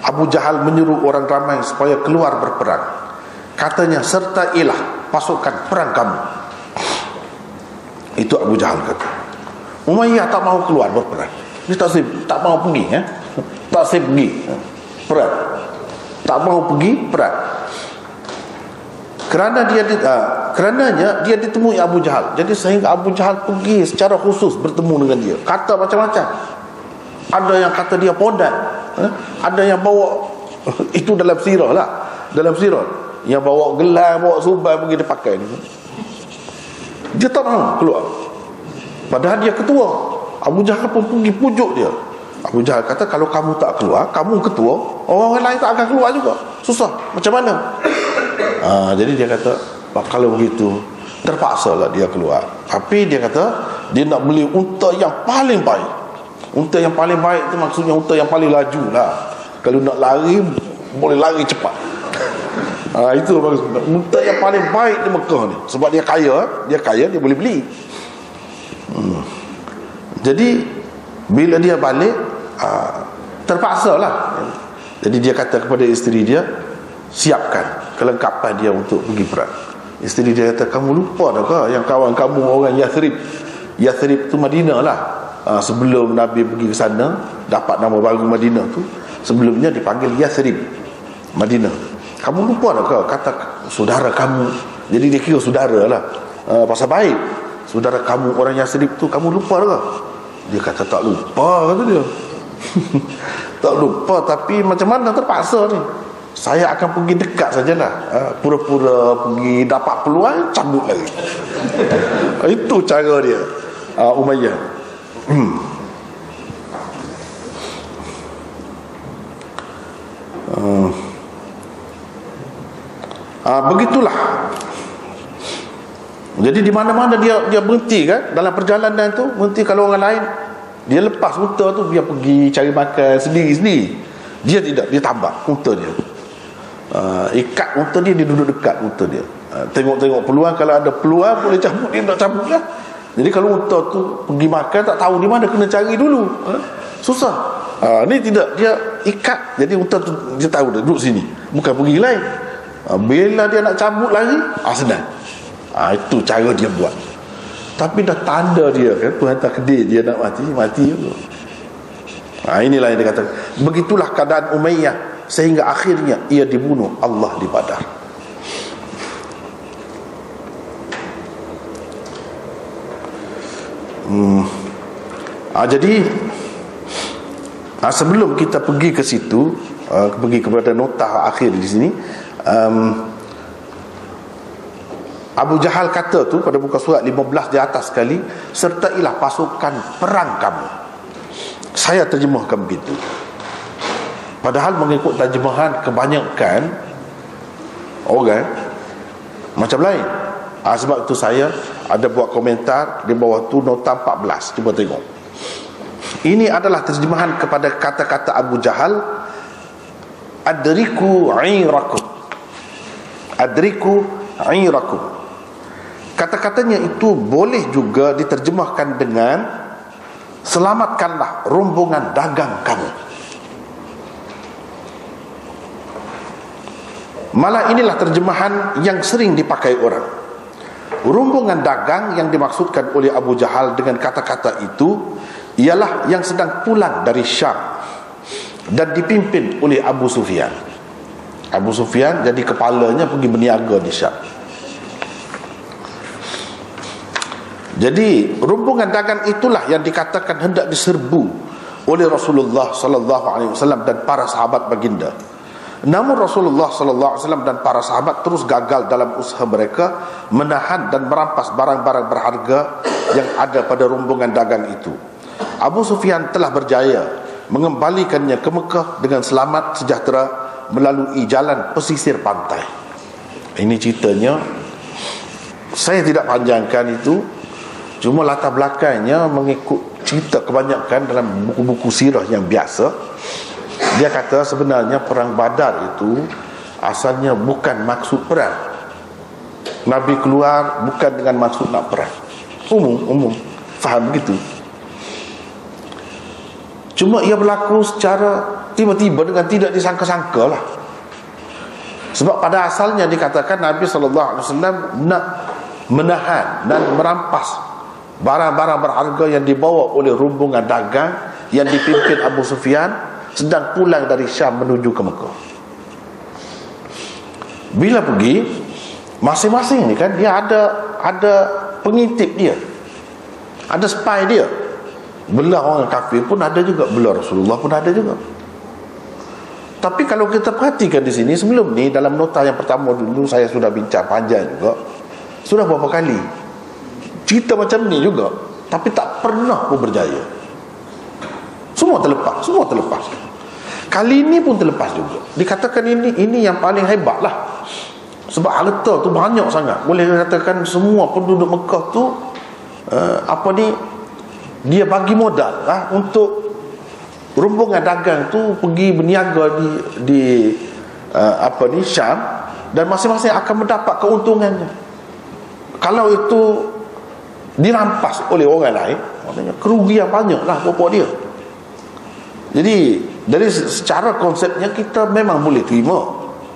Abu Jahal menyuruh orang ramai supaya keluar berperang. Katanya, sertailah pasukan perang kamu. Itu Abu Jahal kata. Umayyah tak mau keluar berperang. Dia tak mau pergi, tak saya pergi, perang. Tak mau pergi perang. Kerananya dia ditemui Abu Jahal. Jadi sehingga Abu Jahal pergi secara khusus bertemu dengan dia. Kata macam-macam. Ada yang kata dia podat, ada yang bawa itu dalam sirah lah, dalam sirah yang bawa gelang, bawa subang pergi dia pakai ni. Dia tak mahu keluar, padahal dia ketua. Abu Jahal pun pergi pujuk dia. Abu Jahal kata, kalau kamu tak keluar, kamu ketua, orang lain tak akan keluar juga. Susah, macam mana? Jadi dia kata, kalau begitu terpaksalah dia keluar. Tapi dia kata dia nak beli unta yang paling baik. Unta yang paling baik tu maksudnya unta yang paling laju lah. Kalau nak lari, boleh lari cepat. Itu maksudnya unta yang paling baik di Mekah ni. Sebab dia kaya, dia boleh beli. Jadi bila dia balik, terpaksa lah. Jadi dia kata kepada isteri dia, siapkan kelengkapan dia untuk pergi perang. Isteri dia kata, kamu lupa dah ke yang kawan kamu orang Yathrib? Yathrib tu Madinah lah. Sebelum Nabi pergi ke sana, dapat nama baru Madinah tu, sebelumnya dipanggil Yathrib, Madinah. Kamu lupa dah ke kata saudara kamu? Jadi dia kira saudara lah, pasal baik. Saudara kamu orang Yathrib tu, kamu lupa dah ke? Dia kata tak lupa, kata dia. Tak lupa, tapi macam mana, terpaksa ni. Saya akan pergi dekat sajalah, pura-pura pergi dapat peluang, cabut lagi. Itu cara dia, Umayyah. Begitulah. Jadi di mana-mana dia berhenti kan, dalam perjalanan tu berhenti. Kalau orang lain dia lepas unta tu, dia pergi cari makan sendiri-sendiri. Dia tidak, dia tambak unta dia, ikat unta dia duduk dekat unta dia, tengok-tengok peluang. Kalau ada peluang boleh cabut, dia tak cabut lah. Jadi kalau unta tu pergi makan, tak tahu di mana, kena cari dulu, susah. Ni tidak, dia ikat. Jadi unta tu dia tahu dia duduk sini, bukan pergi lain. Bila dia nak cabut lagi, senang. Itu cara dia buat. Tapi dah tanda dia kan, Tuhan takdir dia nak mati juga. Inilah yang dia kata, begitulah keadaan Umayyah sehingga akhirnya ia dibunuh Allah di Badar. Jadi sebelum kita pergi ke situ, pergi kepada notah akhir di sini, Abu Jahal kata tu pada muka surat 15 di atas sekali, sertailah pasukan perang kamu. Saya terjemahkan begitu. Padahal mengikut terjemahan kebanyakan orang macam lain. Sebab itu saya ada buat komentar di bawah tu nota 14. Cuba tengok. Ini adalah terjemahan kepada kata-kata Abu Jahal, adriku 'irakum. Adriku 'irakum. Kata-katanya itu boleh juga diterjemahkan dengan selamatkanlah rombongan dagang kamu. Malah inilah terjemahan yang sering dipakai orang. Rombongan dagang yang dimaksudkan oleh Abu Jahal dengan kata-kata itu ialah yang sedang pulang dari Syam dan dipimpin oleh Abu Sufyan. Abu Sufyan jadi kepalanya pergi berniaga di Syam. Jadi rombongan dagang itulah yang dikatakan hendak diserbu oleh Rasulullah sallallahu alaihi wasallam dan para sahabat baginda. Namun Rasulullah sallallahu alaihi wasallam dan para sahabat terus gagal dalam usaha mereka menahan dan merampas barang-barang berharga yang ada pada rombongan dagang itu. Abu Sufyan telah berjaya mengembalikannya ke Mekah dengan selamat sejahtera melalui jalan pesisir pantai. Ini ceritanya, saya tidak panjangkan itu. Cuma latar belakangnya mengikut cerita kebanyakan dalam buku-buku sirah yang biasa. Dia kata sebenarnya perang Badar itu asalnya bukan maksud perang. Nabi keluar bukan dengan maksud nak perang. Umum faham begitu. Cuma ia berlaku secara tiba-tiba dengan tidak disangka-sangka lah. Sebab pada asalnya dikatakan Nabi SAW nak menahan dan merampas barang-barang berharga yang dibawa oleh rombongan dagang yang dipimpin Abu Sufyan sedang pulang dari Syam menuju ke Mekah. Bila pergi, masing-masing ni kan dia ada pengintip dia, ada spy dia. Belah orang kafir pun ada juga, belah Rasulullah pun ada juga. Tapi kalau kita perhatikan di sini, sebelum ni dalam nota yang pertama dulu saya sudah bincang panjang juga, sudah berapa kali cerita macam ni juga, tapi tak pernah pun berjaya. Semua terlepas. Kali ini pun terlepas juga. Dikatakan ini yang paling hebat lah, sebab harta tu banyak sangat. Boleh katakan semua penduduk Mekah tu dia bagi modal lah untuk rombongan dagang tu pergi berniaga di Syam, dan masing-masing akan mendapat keuntungannya. Kalau itu dirampas oleh orang lain, maknanya kerugian banyaklah pokok dia. Jadi dari secara konsepnya kita memang boleh terima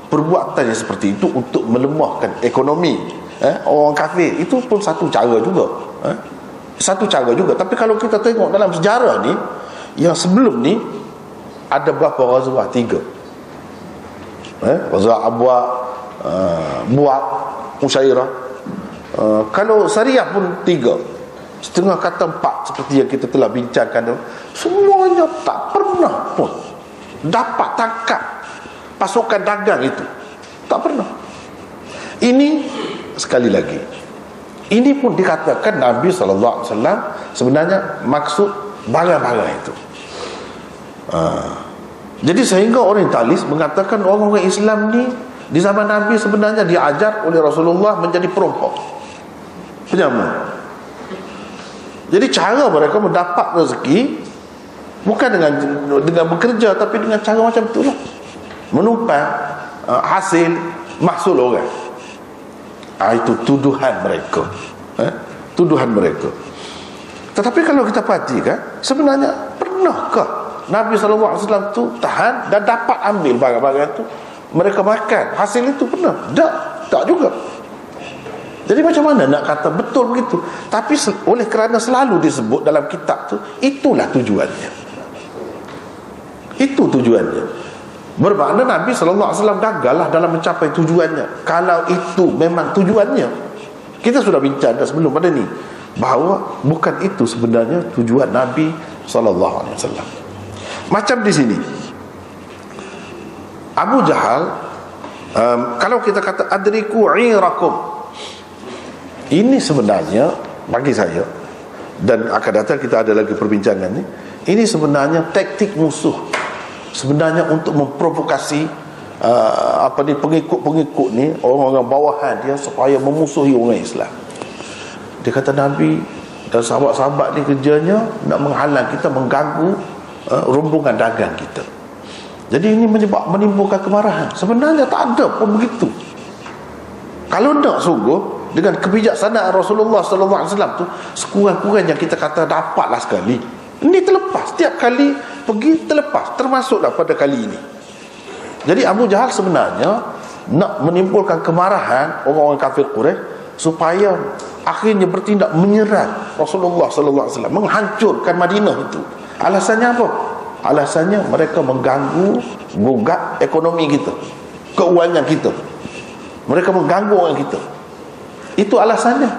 perbuatan yang seperti itu untuk melemahkan ekonomi orang kafir. Itu pun satu cara juga, Tapi kalau kita tengok dalam sejarah ni, yang sebelum ni ada berapa ghazwah? 3. Ghazwah Abwa, Buak, Musyairah. Kalau Sariyah pun 3, setengah kata 4, seperti yang kita telah bincangkan. Semuanya tak pernah pun dapat tangkap pasukan dagang itu. Tak pernah. Ini sekali lagi, ini pun dikatakan Nabi SAW sebenarnya maksud barang-barang itu. Jadi sehingga orientalis mengatakan orang-orang Islam ni di zaman Nabi sebenarnya diajar oleh Rasulullah menjadi perompak, penyamun. Jadi cara mereka mendapat rezeki bukan dengan bekerja, tapi dengan cara macam itulah, menumpang hasil mahsul orang. Itu tuduhan mereka. Tuduhan mereka. Tetapi kalau kita perhatikan, sebenarnya pernahkah Nabi SAW tu tahan dan dapat ambil barang-barang tu, mereka makan hasil itu? Pernah? Tak juga. Jadi macam mana nak kata betul begitu? Tapi oleh kerana selalu disebut dalam kitab tu, itulah tujuannya. Itu tujuannya. Bermakna Nabi SAW gagallah dalam mencapai tujuannya. Kalau itu memang tujuannya, kita sudah bincang sebelum pada ni, bahawa bukan itu sebenarnya tujuan Nabi SAW. Macam di sini Abu Jahal, kalau kita kata adriku irakum, ini sebenarnya bagi saya, dan akan datang kita ada lagi perbincangan ni, ini sebenarnya taktik musuh sebenarnya untuk memprovokasi pengikut-pengikut ni, orang-orang bawahan dia, supaya memusuhi orang Islam. Dia kata Nabi dan sahabat-sahabat ni kerjanya nak menghalang kita, mengganggu rombongan dagang kita. Jadi ini menimbulkan kemarahan. Sebenarnya tak ada pun begitu. Kalau nak sungguh dengan kebijaksanaan Rasulullah SAW tu, sekurang-kurangnya kita kata dapatlah sekali. Ini terlepas, setiap kali pergi terlepas, termasuklah pada kali ini. Jadi Abu Jahal sebenarnya nak menimbulkan kemarahan orang-orang kafir Quraisy, supaya akhirnya bertindak menyerang Rasulullah SAW, menghancurkan Madinah itu. Alasannya apa? Alasannya mereka mengganggu, gugat ekonomi kita, keuangan kita. Mereka mengganggu orang kita. Itu alasannya.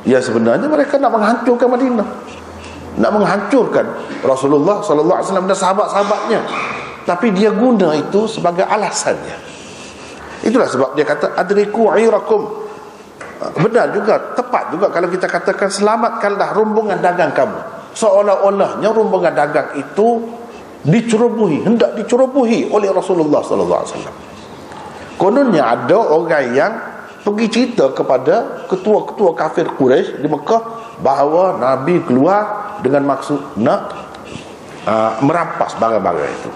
Ya, sebenarnya mereka nak menghancurkan Madinah, nak menghancurkan Rasulullah SAW dan sahabat-sahabatnya. Tapi dia guna itu sebagai alasannya. Itulah sebab dia kata adriku airakum. Benar juga, tepat juga kalau kita katakan selamatkanlah rombongan dagang kamu. Seolah-olahnya rombongan dagang itu dicerobohi, hendak dicerobohi oleh Rasulullah SAW. Kononnya ada orang yang pergi cerita kepada ketua-ketua kafir Quraisy di Mekah bahawa Nabi keluar dengan maksud nak merampas barang-barang itu.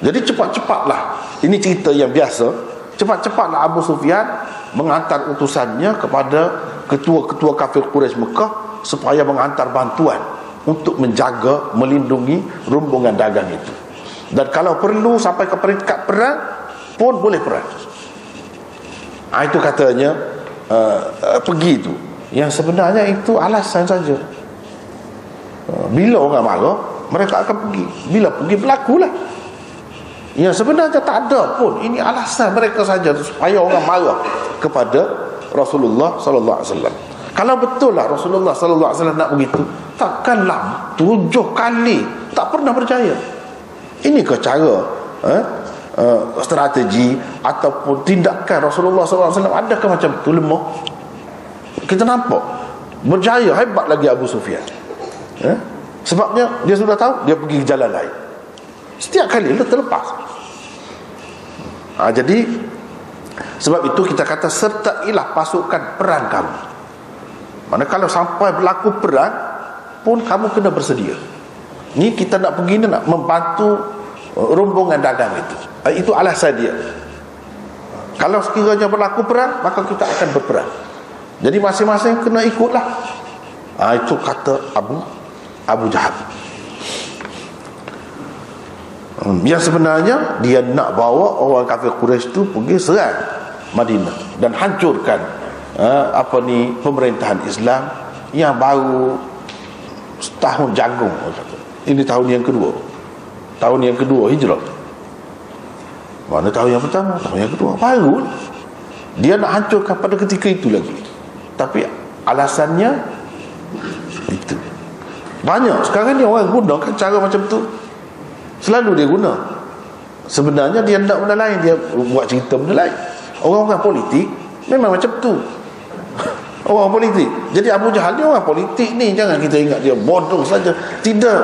Jadi cepat-cepatlah, ini cerita yang biasa, cepat-cepatlah Abu Sufyan menghantar utusannya kepada ketua-ketua kafir Quraisy Mekah supaya menghantar bantuan untuk menjaga, melindungi rombongan dagang itu. Dan kalau perlu sampai ke peringkat perang pun boleh perang. Itu katanya pergi itu. Yang sebenarnya itu alasan saja. Bila orang marah, mereka akan pergi. Bila pergi berlakulah. Ya, sebenarnya tak ada pun. Ini alasan mereka saja supaya orang marah kepada Rasulullah sallallahu alaihi wasallam. Kalau betul lah Rasulullah sallallahu alaihi wasallam nak begitu, takkanlah 7 kali tak pernah berjaya. Ini ke cara strategi ataupun tindakan Rasulullah sallallahu alaihi wasallam? Adakah macam tu lemah? Kita nampak berjaya hebat lagi Abu Sufyan. Sebabnya dia sudah tahu, dia pergi ke jalan lain. Setiap kali dia terlepas. Jadi sebab itu kita kata sertailah pasukan perang kamu. Mana kalau sampai berlaku perang pun kamu kena bersedia. Ni kita nak pergi nak membantu rombongan dagang itu. Itu alasan dia. Kalau sekiranya berlaku perang, maka kita akan berperang. Jadi masing-masing kena ikutlah. Itu kata Abu Jahal. Yang sebenarnya dia nak bawa orang kafir Quraisy tu pergi serang Madinah dan hancurkan pemerintahan Islam yang baru setahun jagung. Ini tahun yang kedua. Tahun yang kedua hijrah. Mana tahun yang pertama, tahun yang kedua baru. Dia nak hancurkan pada ketika itu lagi. Tapi alasannya itu. Banyak sekarang ni orang gunakan cara macam tu. Selalu dia guna. Sebenarnya dia tak benda lain, dia buat cerita benda lain. Orang-orang politik memang macam tu. Orang politik. Jadi Abu Jahal ni orang politik ni, jangan kita ingat dia bodoh saja. Tidak.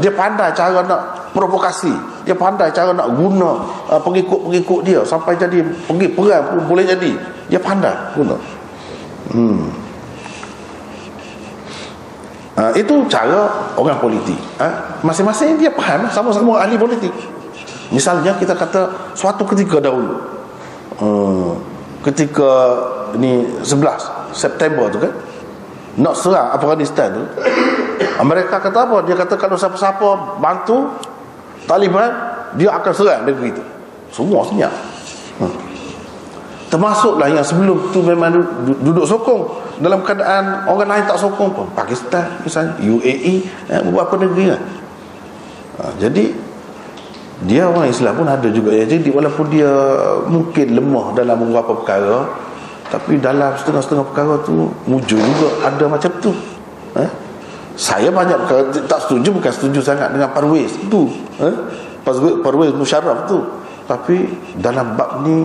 Dia pandai cara nak provokasi. Dia pandai cara nak guna pengikut-pengikut dia sampai jadi pergi perang pun boleh jadi. Dia pandai guna. Itu cara orang politik. Masing-masing dia faham, sama-sama ahli politik. Misalnya kita kata suatu ketika dahulu, ketika ni 11 September tu kan, nak serang Afghanistan tu, mereka kata apa? Dia kata kalau siapa-siapa bantu Taliban, dia akan serang negeri itu. Semua senyap. Termasuklah yang sebelum tu memang duduk sokong, dalam keadaan orang lain tak sokong pun, Pakistan misalnya, UAE, beberapa negeri kan. Jadi dia orang Islam pun ada juga ya. Jadi walaupun dia mungkin lemah dalam beberapa perkara, tapi dalam setengah-setengah perkara tu mujur juga ada macam tu. Saya banyak perkara tak setuju, bukan setuju sangat dengan Parvez tu, Parvez Musharraf tu, tapi dalam bab ni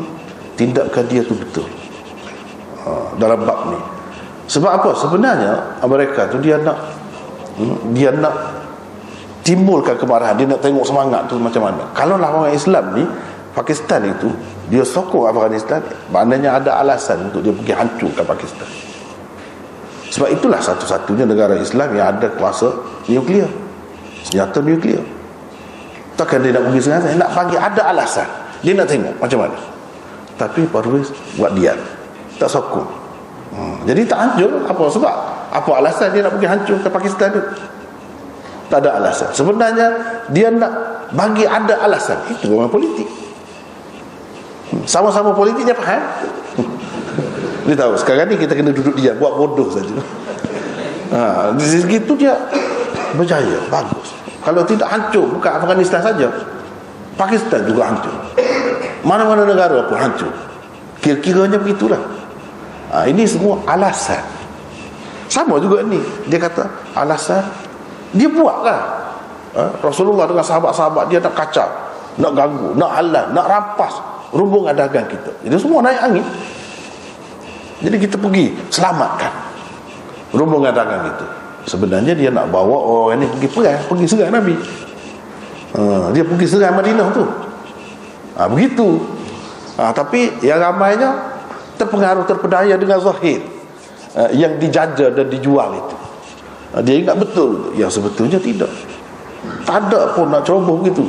tindakan dia tu betul. Dalam bab ni. Sebab apa? Sebenarnya mereka tu dia nak timbulkan kemarahan, dia nak tengok semangat tu macam mana. Kalau lah orang Islam ni, Pakistan itu dia sokong Afghanistan, maknanya ada alasan untuk dia pergi hancurkan Pakistan. Sebab itulah satu-satunya negara Islam yang ada kuasa nuklear, senjata nuklear. Takkan dia nak pergi sengaja, nak bagi ada alasan, dia nak tengok macam mana. Tapi Parvez buat diam, tak sokong. Jadi tak hancur. Apa sebab? Apa alasan dia nak pergi hancur ke Pakistan tu? Tak ada alasan. Sebenarnya dia nak bagi ada alasan. Itu orang politik. Sama-sama politik dia faham. Dia tahu sekarang ni kita kena duduk diam, buat bodoh saja. Di segi itu dia berjaya, bagus. Kalau tidak hancur, bukan Afghanistan saja, Pakistan juga hancur. Mana-mana negara pun hancur. Kira-kiranya begitulah. Ini semua alasan. Sama juga ni. Dia kata alasan, dia buatlah. Rasulullah dengan sahabat-sahabat dia nak kacau, nak ganggu, nak halang, nak rampas rombongan dagang kita. Jadi semua naik angin. Jadi kita pergi selamatkan rombongan dagang itu. Sebenarnya dia nak bawa orang ini pergi perang, pergi serang Nabi. Dia pergi serang Madinah tu. Begitu. Tapi yang ramainya terpengaruh, terpedaya dengan zahir yang dijajah dan dijual itu. Dia ingat betul, yang sebetulnya tidak. Tak ada pun nak ceroboh begitu.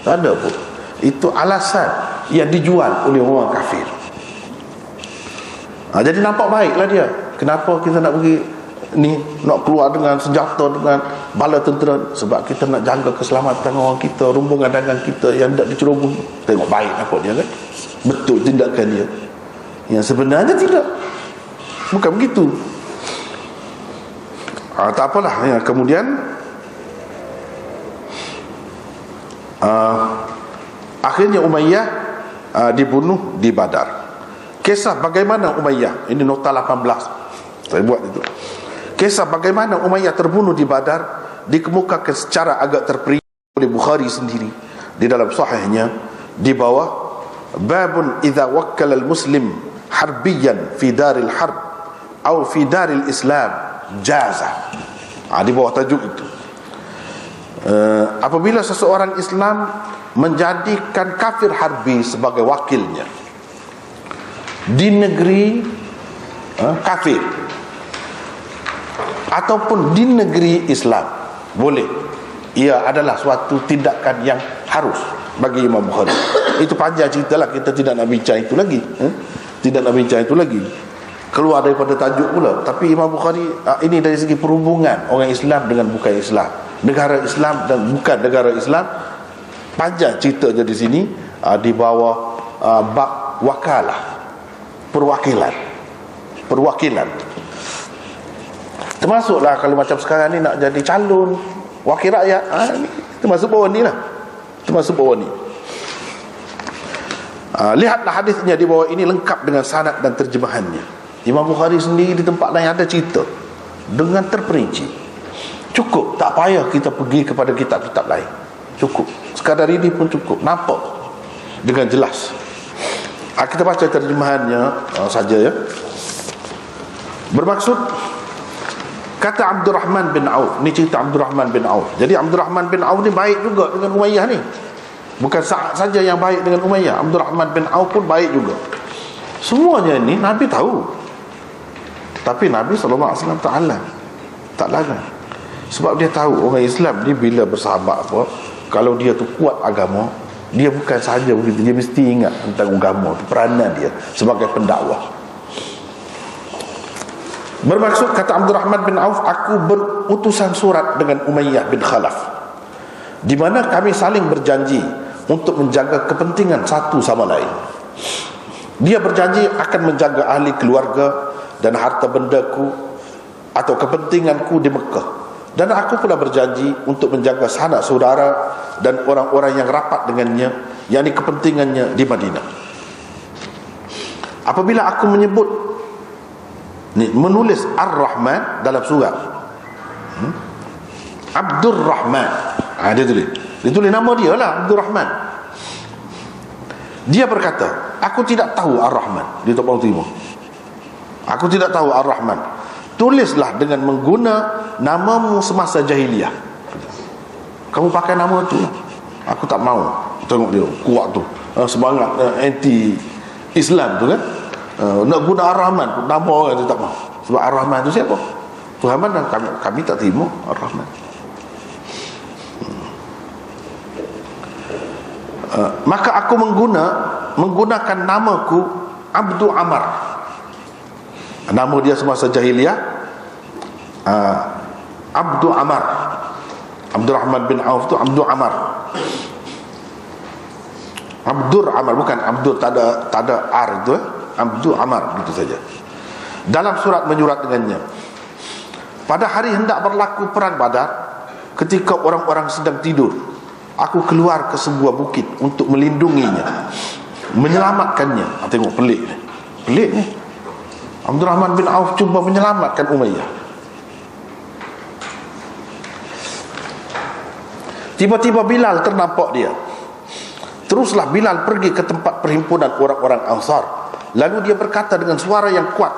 Tak ada pun. Itu alasan yang dijual oleh orang kafir. Jadi nampak baiklah dia. Kenapa kita nak pergi ni, nak keluar dengan senjata, dengan bala tentera? Sebab kita nak jaga keselamatan orang kita, rombongan dagang kita yang tak diceroboh. Tengok baik nampak dia kan. Betul tindakan dia. Yang sebenarnya tidak. Bukan begitu. Tak apalah ya. Kemudian Akhirnya Umayyah dibunuh di Badar. Kisah bagaimana Umayyah, ini nota 18 saya buat itu. Kisah bagaimana Umayyah terbunuh di Badar dikemukakan secara agak terperinci oleh Bukhari sendiri di dalam sahihnya di bawah babun idza wakkala al-muslim harbiyan fi daril harb atau fi daril islam jaza. Di bawah tajuk itu, apabila seseorang Islam menjadikan kafir harbi sebagai wakilnya di negeri kafir ataupun di negeri Islam, boleh. Ia adalah suatu tindakan yang harus bagi Imam Bukhari. Itu panjang cerita lah, kita tidak nak bincang itu lagi, tidak nak bincang itu lagi, keluar daripada tajuk pula. Tapi Imam Bukhari ini dari segi perhubungan orang Islam dengan bukan Islam, negara Islam dan bukan negara Islam, panjang ceritanya di sini, di bawah bab wakalah, perwakilan. Termasuklah kalau macam sekarang ni nak jadi calon wakil rakyat, termasuk bawah ni lah, termasuk bawah ni. Lihatlah hadisnya di bawah ini lengkap dengan sanad dan terjemahannya. Imam Bukhari sendiri di tempat lain ada cerita dengan terperinci. Cukup, tak payah kita pergi kepada kitab-kitab lain, cukup sekadar ini pun cukup, nampak dengan jelas. Kita baca terjemahannya saja ya. Bermaksud, kata Abdurrahman bin Auf, ni cerita Abdurrahman bin Auf. Jadi Abdurrahman bin Auf ni baik juga dengan Umayyah ni. Bukan Sa'ad saja yang baik dengan Umayyah, Abdurrahman bin Auf pun baik juga. Semuanya ini Nabi tahu, tapi Nabi SAW tak larang. Sebab dia tahu orang Islam ni bila bersahabat apa, kalau dia tu kuat agama, dia bukan sahaja begitu, dia mesti ingat tentang agama, peranan dia sebagai pendakwah. Bermaksud, kata Abdurrahman bin Auf, aku berutusan surat dengan Umayyah bin Khalaf, di mana kami saling berjanji untuk menjaga kepentingan satu sama lain. Dia berjanji akan menjaga ahli keluarga dan harta bendaku atau kepentinganku di Mekah, dan aku pula berjanji untuk menjaga sanak saudara dan orang-orang yang rapat dengannya, yakni kepentingannya di Madinah. Apabila aku menulis Ar-Rahman dalam surat, Abdurrahman, dia tulis nama dia lah, Abdurrahman. Dia berkata, aku tidak tahu Ar-Rahman. Dia tak mau terima, aku tidak tahu Ar-Rahman. Tulislah dengan mengguna namamu semasa jahiliyah. Kamu pakai nama tu, aku tak mau. Tengok dia kuat tu, semangat anti Islam tu kan. Nak guna Ar-Rahman, nama orang tu tak mau. Sebab Ar-Rahman tu siapa? Tuhan mana? Kami tak terima Ar-Rahman. Maka aku menggunakan namaku Abdul Amar. Nama dia semasa jahiliyah Abdul Amar. Abdurrahman bin Auf tu Abdul Amar. Abdur Amar, bukan Abdur, tak ada R itu, Abdul Amar, gitu saja. Dalam surat menyurat dengannya, pada hari hendak berlaku perang Badar, ketika orang-orang sedang tidur, aku keluar ke sebuah bukit untuk melindunginya, menyelamatkannya. Tengok pelik ni. Abdurrahman bin Auf cuba menyelamatkan Umayyah. Tiba-tiba Bilal ternampak dia. Teruslah Bilal pergi ke tempat perhimpunan orang-orang Ansar. Lalu dia berkata dengan suara yang kuat,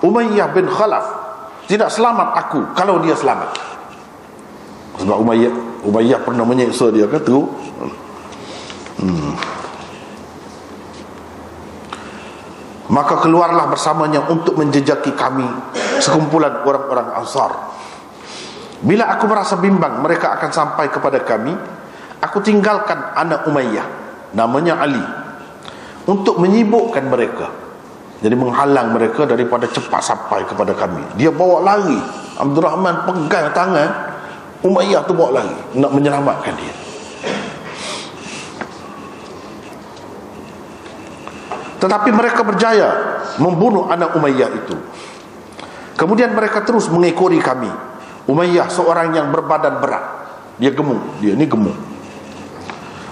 Umayyah bin Khalaf tidak selamat aku kalau dia selamat. Sebab Umayyah pernah menyeksa dia, kata tu. Maka keluarlah bersamanya untuk menjejaki kami, sekumpulan orang-orang Ansar. Bila aku merasa bimbang mereka akan sampai kepada kami, aku tinggalkan anak Umayyah, namanya Ali, untuk menyibukkan mereka. Jadi menghalang mereka daripada cepat sampai kepada kami. Dia bawa lari, Abdurrahman pegang tangan Umayyah tu, bawa lari nak menyelamatkan dia. Tetapi mereka berjaya membunuh anak Umayyah itu. Kemudian mereka terus mengekori kami. Umayyah seorang yang berbadan berat, dia gemuk, dia ni gemuk.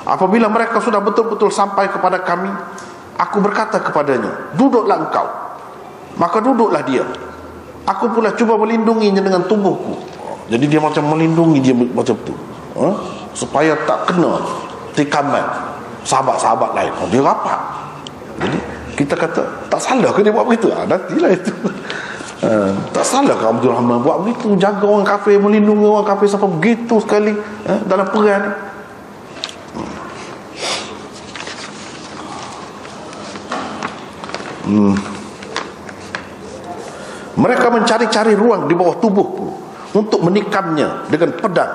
Apabila mereka sudah betul-betul sampai kepada kami, aku berkata kepadanya, duduklah engkau. Maka duduklah dia. Aku pula cuba melindunginya dengan tubuhku. Jadi dia macam melindungi dia macam tu, supaya tak kena tikaman sahabat-sahabat lain. Dia rapat. Jadi kita kata, tak salah ke dia buat begitu? Nantilah itu. Tak salah ke Abdul Rahman buat begitu, jaga orang kafir, melindungi orang kafir sampai begitu sekali dalam perang ni. Mereka mencari-cari ruang di bawah tubuhku untuk menikamnya dengan pedang,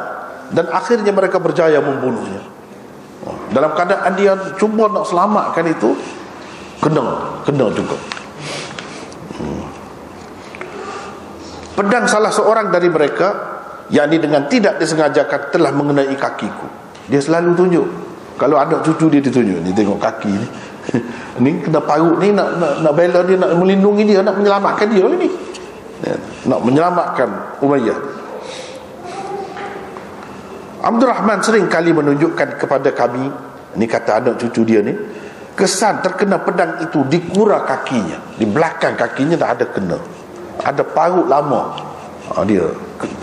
dan akhirnya mereka berjaya membunuhnya. Dalam keadaan dia cuba nak selamatkan itu, kena juga. Pedang salah seorang dari mereka, yakni dengan tidak disengajakan, telah mengenai kakiku. Dia selalu tunjuk, kalau anak cucu dia ditunjuk, dia tengok kaki ni. Ni kena parut ni, nak bela dia, nak melindungi dia, nak menyelamatkan dia ni, nak menyelamatkan Umayyah. Abdul Rahman sering kali menunjukkan kepada kami, ni kata anak cucu dia ni, kesan terkena pedang itu di kura kakinya, di belakang kakinya dah ada kena, ada parut lama. Dia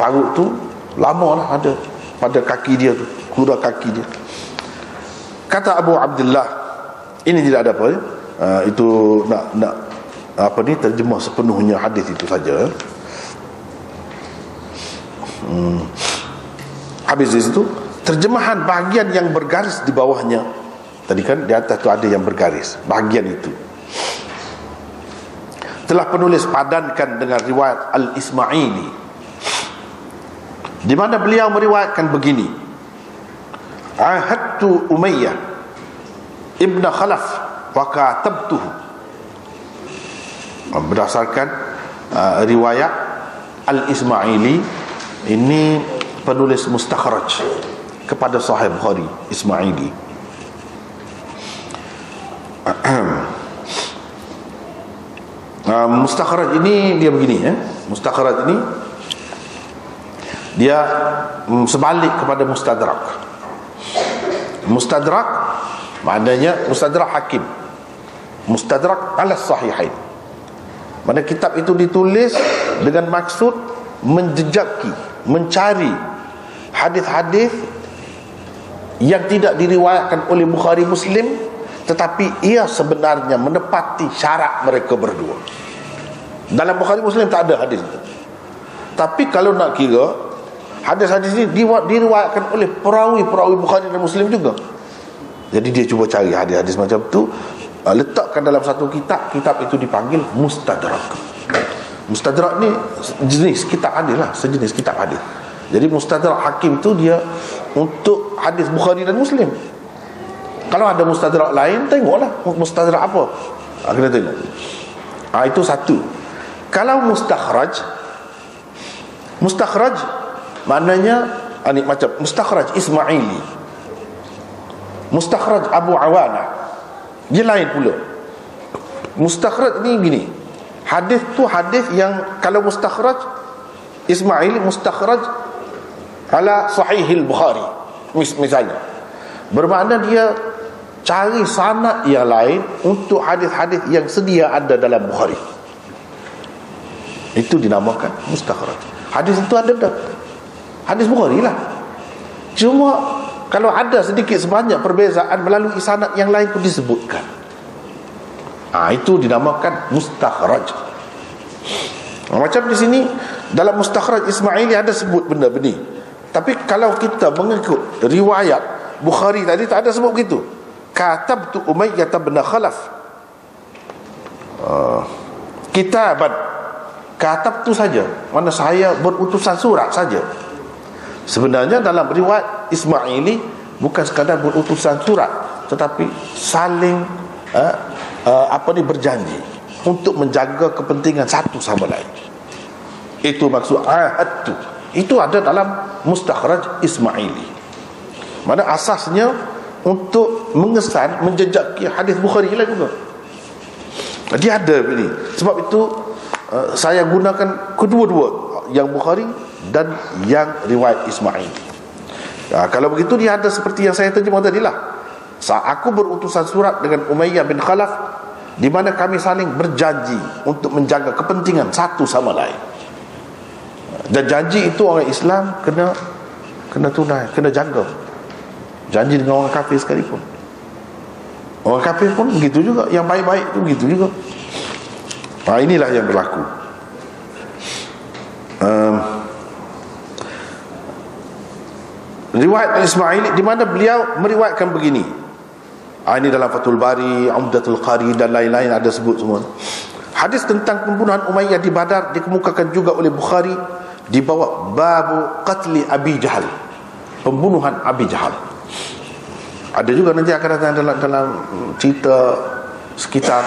parut tu lama lah ada pada kaki dia tu, kura kaki dia. Kata Abu Abdullah, ini tidak ada apa ya? Itu nak apa ni, terjemah sepenuhnya hadis itu saja. Habis di situ terjemahan bahagian yang bergaris di bawahnya. Tadi kan di atas tu ada yang bergaris, bahagian itu telah penulis padankan dengan riwayat Al-Ismaili, di mana beliau meriwayatkan begini: ahadtu Umayyah ibn Khalaf wa katabtuhu. Berdasarkan riwayat Al-Ismaili, ini penulis mustakhraj kepada Sahih Bukhari, Ismaili. Mustakhraj ini dia begini ya. Mustakhraj ini dia sebalik kepada mustadrak. Mustadrak maknanya mustadrak hakim, mustadrak ala sahihain. Mana kitab itu ditulis dengan maksud menjejaki, mencari hadis-hadis yang tidak diriwayatkan oleh Bukhari Muslim, tetapi ia sebenarnya menepati syarat mereka berdua. Dalam Bukhari Muslim tak ada hadis itu, tapi kalau nak kira, hadis-hadis ini diriwayatkan oleh perawi-perawi Bukhari dan Muslim juga. Jadi dia cuba cari hadis-hadis macam tu, letakkan dalam satu kitab. Kitab itu dipanggil Mustadrak. Mustadrak ni jenis kitab hadis lah, sejenis kitab hadis. Jadi Mustadrak Hakim tu dia untuk hadis Bukhari dan Muslim. Kalau ada Mustadrak lain, tengoklah Mustadrak apa, kena tengok. Itu satu. Kalau mustakhraj maknanya ni macam mustakhraj Ismaili, mustakhraj Abu Awana, dia lain pula. Mustakhraj ni gini, hadis tu hadis yang kalau mustakhraj Ismaili, mustakhraj ala Sahihil Bukhari misalnya, bermakna dia cari sanad yang lain untuk hadis-hadis yang sedia ada dalam Bukhari. Itu dinamakan mustakhraj. Hadis itu ada dah, hadis Bukhari lah, cuma kalau ada sedikit sebanyak perbezaan melalui sanad yang lain pun disebutkan. Itu dinamakan mustakhraj. Macam di sini dalam mustakhraj Ismaili ada sebut benda benih, tapi kalau kita mengikut riwayat Bukhari tadi tak ada sebut begitu. Katabtu Umayyah bin Khalaf kitaban, katab tu saja, mana saya berutusan surat saja. Sebenarnya dalam riwayat Ismaili bukan sekadar berutusan surat, tetapi saling berjanji untuk menjaga kepentingan satu sama lain. Itu maksud ahad tu. Itu ada dalam mustakhraj Ismaili. Mana asasnya untuk mengesan, menjejaki hadis Bukhari lah juga. Dia ada ini. Sebab itu saya gunakan kedua-dua, yang Bukhari dan yang riwayat Ismaili. Kalau begitu dia ada seperti yang saya terjemah tadi lah. Saat aku berutusan surat dengan Umayyah bin Khalaf, di mana kami saling berjanji untuk menjaga kepentingan satu sama lain. Dan janji itu orang Islam kena tunai, kena jaga. Janji dengan orang kafir sekalipun. Orang kafir pun begitu juga, yang baik-baik itu begitu juga. Inilah yang berlaku. Riwayat Ismaili di mana beliau meriwayatkan begini. Ini dalam Fathul Bari, Umdatul Qari dan lain-lain ada sebut semua. Hadis tentang pembunuhan Umayyah di Badar dikemukakan juga oleh Bukhari di bawah babu qatli Abi Jahal, pembunuhan Abi Jahal. Ada juga nanti akan datang dalam cerita sekitar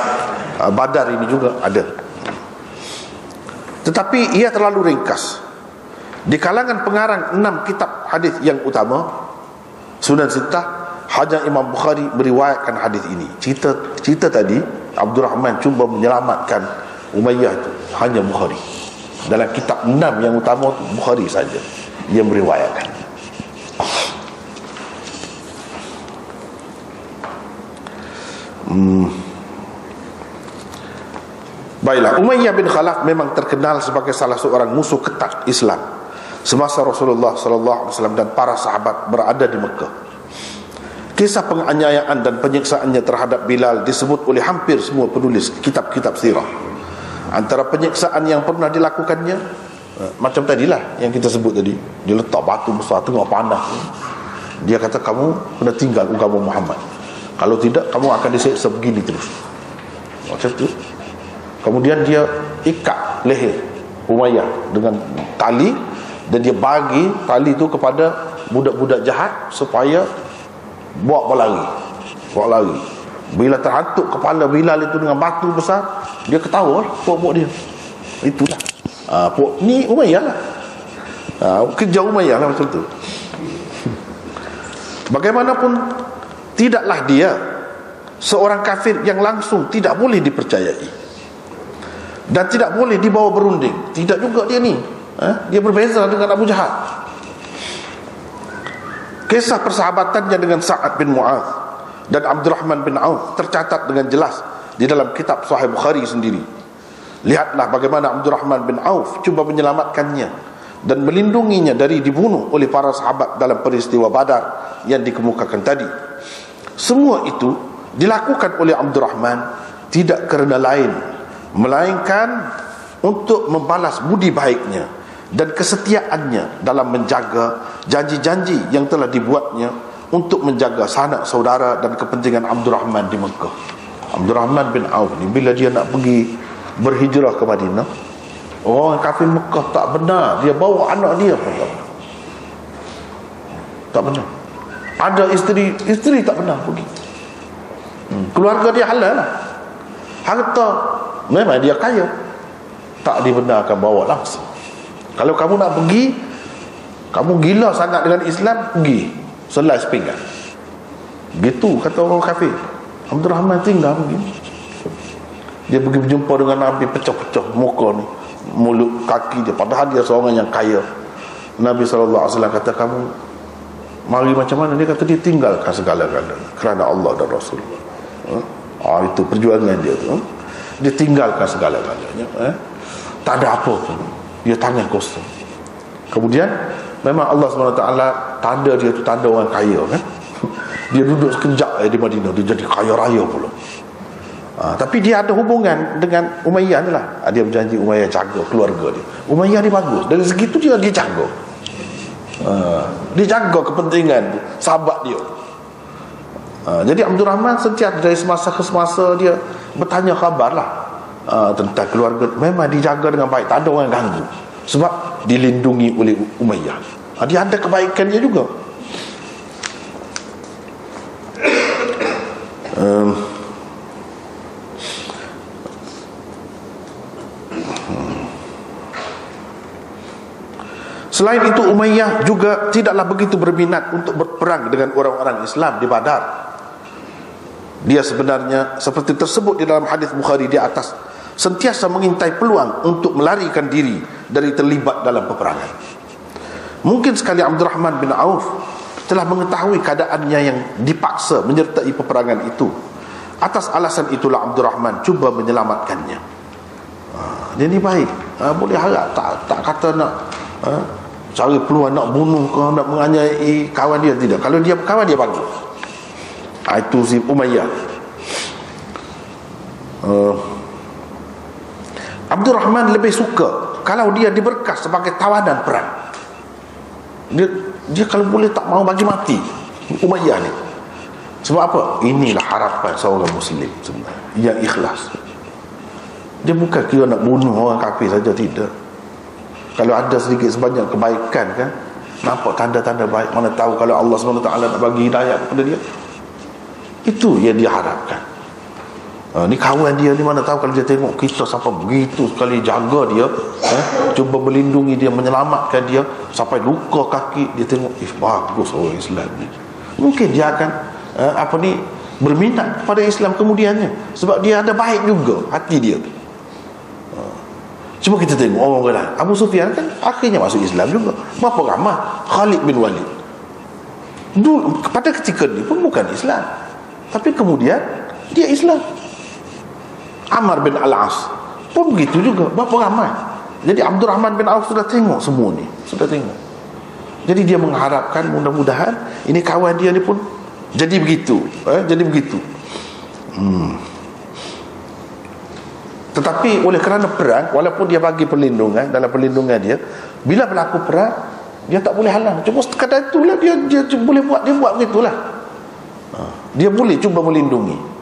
Badar ini juga ada. Tetapi ia terlalu ringkas. Di kalangan pengarang 6 kitab hadis yang utama, Sunan Sittah, hanya Imam Bukhari meriwayatkan hadis ini. Cerita tadi Abdurrahman cuba menyelamatkan Umayyah itu hanya Bukhari. Dalam kitab 6 yang utama Bukhari saja yang meriwayatkan. Baiklah, Umayyah bin Khalaf memang terkenal sebagai salah seorang musuh ketat Islam semasa Rasulullah sallallahu alaihi wasallam dan para sahabat berada di Mekah. Kisah penganiayaan dan penyiksaannya terhadap Bilal disebut oleh hampir semua penulis kitab-kitab sirah. Antara penyiksaan yang pernah dilakukannya, macam tadilah yang kita sebut tadi, dia letak batu besar tengah panas. Dia kata, kamu kena tinggal agama Muhammad, kalau tidak kamu akan disiksa begini terus. Macam tu. Kemudian dia ikat leher Umayyah dengan tali, dan dia bagi tali itu kepada budak-budak jahat supaya bawa lari. Bila terhantuk kepala Bilal itu dengan batu besar, dia ketawa puak-puak dia. Itulah ni Umayyah lah. Kerja Umayyah lah macam tu. Bagaimanapun, tidaklah dia seorang kafir yang langsung tidak boleh dipercayai dan tidak boleh dibawa berunding. Tidak juga dia ni. Dia berbeza dengan Abu Jahal. Kisah persahabatannya dengan Sa'ad bin Mu'adz dan Abdurrahman bin Auf tercatat dengan jelas di dalam kitab Sahih Bukhari sendiri. Lihatlah bagaimana Abdurrahman bin Auf cuba menyelamatkannya dan melindunginya dari dibunuh oleh para sahabat dalam peristiwa Badar yang dikemukakan tadi. Semua itu dilakukan oleh Abdurrahman tidak kerana lain melainkan untuk membalas budi baiknya dan kesetiaannya dalam menjaga janji-janji yang telah dibuatnya untuk menjaga sanak saudara dan kepentingan Abdurrahman di Mekah. Abdurrahman bin Auf ni bila dia nak pergi berhijrah ke Madinah, orang kafir Mekah tak benar dia bawa anak dia pun tak benar. Ada isteri tak benar pergi. Keluarga dia halal lah, harta memang dia kaya, tak dibenarkan bawa langsung. Kalau kamu nak pergi, kamu gila sangat dengan Islam, pergi selai sepinggan. Gitu kata orang kafir. Abdurrahman tinggal pergi. Dia pergi berjumpa dengan Nabi, pecah-pecah muka ni, mulut, kaki dia, padahal dia seorang yang kaya. Nabi SAW kata, kamu mari macam mana? Dia kata, dia tinggalkan segala-galanya kerana Allah dan Rasul. Itu perjuangan dia tu. Dia tinggalkan segala-galanya, tak ada apa pun, dia tangan kosong. Kemudian memang Allah SWT tanda dia tu tanda orang kaya kan. Dia duduk sekejap di Madinah, dia jadi kaya raya pula. Tapi dia ada hubungan dengan Umayyah ni lah. Dia berjanji Umayyah jaga keluarga dia. Umayyah ni bagus, dari segitu dia jaga. Dia jaga kepentingan sahabat dia. Jadi Abdurrahman sentiasa dari semasa ke semasa dia bertanya khabar lah tentang keluarga. Memang dijaga dengan baik, tak ada orang yang ganggu, sebab dilindungi oleh Umayyah. Dia ada kebaikan dia juga. Selain itu, Umayyah juga tidaklah begitu berminat untuk berperang dengan orang-orang Islam di Badar. Dia sebenarnya seperti tersebut di dalam hadis Bukhari di atas, sentiasa mengintai peluang untuk melarikan diri dari terlibat dalam peperangan. Mungkin sekali Abdurrahman bin Auf telah mengetahui keadaannya yang dipaksa menyertai peperangan itu. Atas alasan itulah Abdurrahman cuba menyelamatkannya. Dia ni baik, boleh harap, tak kata nak cari peluang nak bunuh ke, nak menganiaya kawan dia, tidak. Kalau dia kawan dia bagus. Itu si Umayyah. Abdurrahman lebih suka kalau dia diberkas sebagai tawanan perang. Dia kalau boleh tak mau bagi mati Umayyah ni. Sebab apa? Inilah harapan seorang Muslim sebenarnya yang ikhlas. Dia bukan kira nak bunuh orang kafir saja, tidak. Kalau ada sedikit sebanyak kebaikan kan, nampak tanda-tanda baik, mana tahu kalau Allah SWT nak bagi hidayah kepada dia. Itu yang dia harapkan. Ni kawan dia ni, mana tahu kalau dia tengok kita sampai begitu sekali jaga dia, cuba melindungi dia, menyelamatkan dia sampai luka kaki, dia tengok bagus orang Islam ni, mungkin dia akan berminat pada Islam kemudiannya, sebab dia ada baik juga hati dia. Cuma kita tengok orang lain, Abu Sufyan kan akhirnya masuk Islam juga. Berapa ramai? Khalid bin Walid dulu pada ketika ni pun bukan Islam, tapi kemudian dia Islam. Amr bin Al-As pun begitu juga, berapa ramai. Jadi Abdurrahman bin Auf sudah tengok semua ni, sudah tengok. Jadi dia mengharapkan mudah-mudahan ini kawan dia ni pun jadi begitu, jadi begitu. Tetapi oleh kerana perang, walaupun dia bagi perlindungan, dalam perlindungan dia, bila berlaku perang dia tak boleh halang. Cuma sekadar itulah dia boleh buat, dia buat begitulah. Dia boleh cuba melindungi.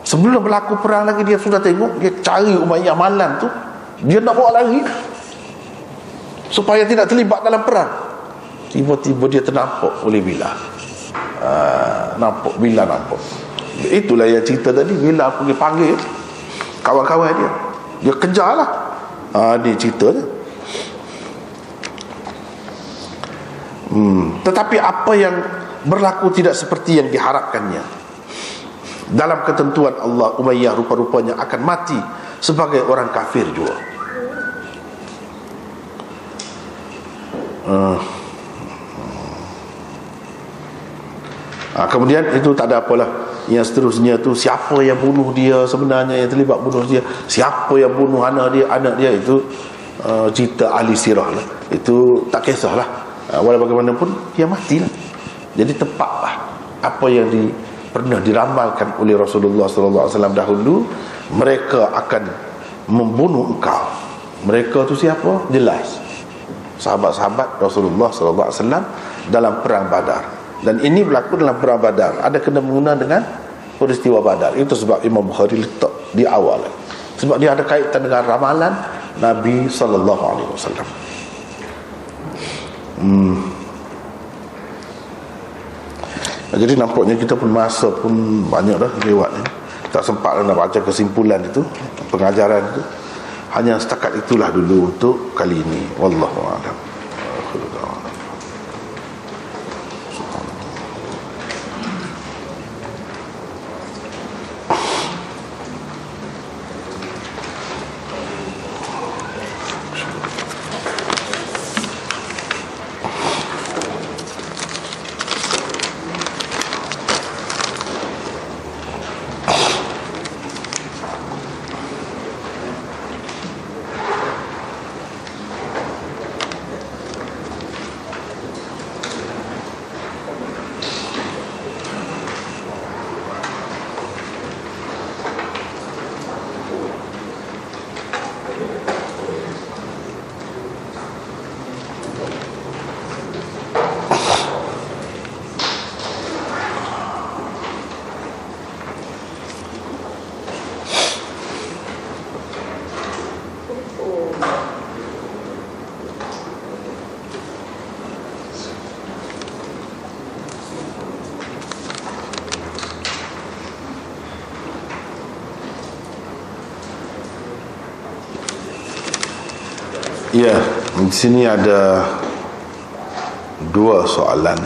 Sebelum berlaku perang lagi dia sudah tengok, dia cari Umayyah malam tu, dia nak bawa lari supaya tidak terlibat dalam perang. Tiba-tiba dia ternampak oleh Bilal. Nampak Bilal, nampak. Itulah yang cerita tadi, Bilal pergi panggil kawan-kawan dia kejarlah. Dia cerita dia. Tetapi apa yang berlaku tidak seperti yang diharapkannya. Dalam ketentuan Allah, Umayyah rupa-rupanya akan mati sebagai orang kafir juga. Kemudian itu tak ada apalah. Yang seterusnya tu, siapa yang bunuh dia sebenarnya, yang terlibat bunuh dia, siapa yang bunuh anak dia itu cerita ahli sirah lah. Itu tak kisahlah, walau bagaimanapun dia matilah. Jadi tepatlah apa yang pernah diramalkan oleh Rasulullah SAW dahulu, mereka akan membunuh engkau. Mereka tu siapa? Jelas sahabat-sahabat Rasulullah SAW dalam perang Badar. Dan ini berlaku dalam perang Badar, ada kena mengena dengan peristiwa Badar. Itu sebab Imam Bukhari letak di awal, sebab dia ada kaitan dengan ramalan Nabi SAW. Jadi nampaknya kita pun masa pun banyak dah lewat ni. Tak sempat nak baca kesimpulan itu, pengajaran itu. Hanya setakat itulah dulu untuk kali ini. Wallahu a'lam. Ya, di sini ada dua soalan.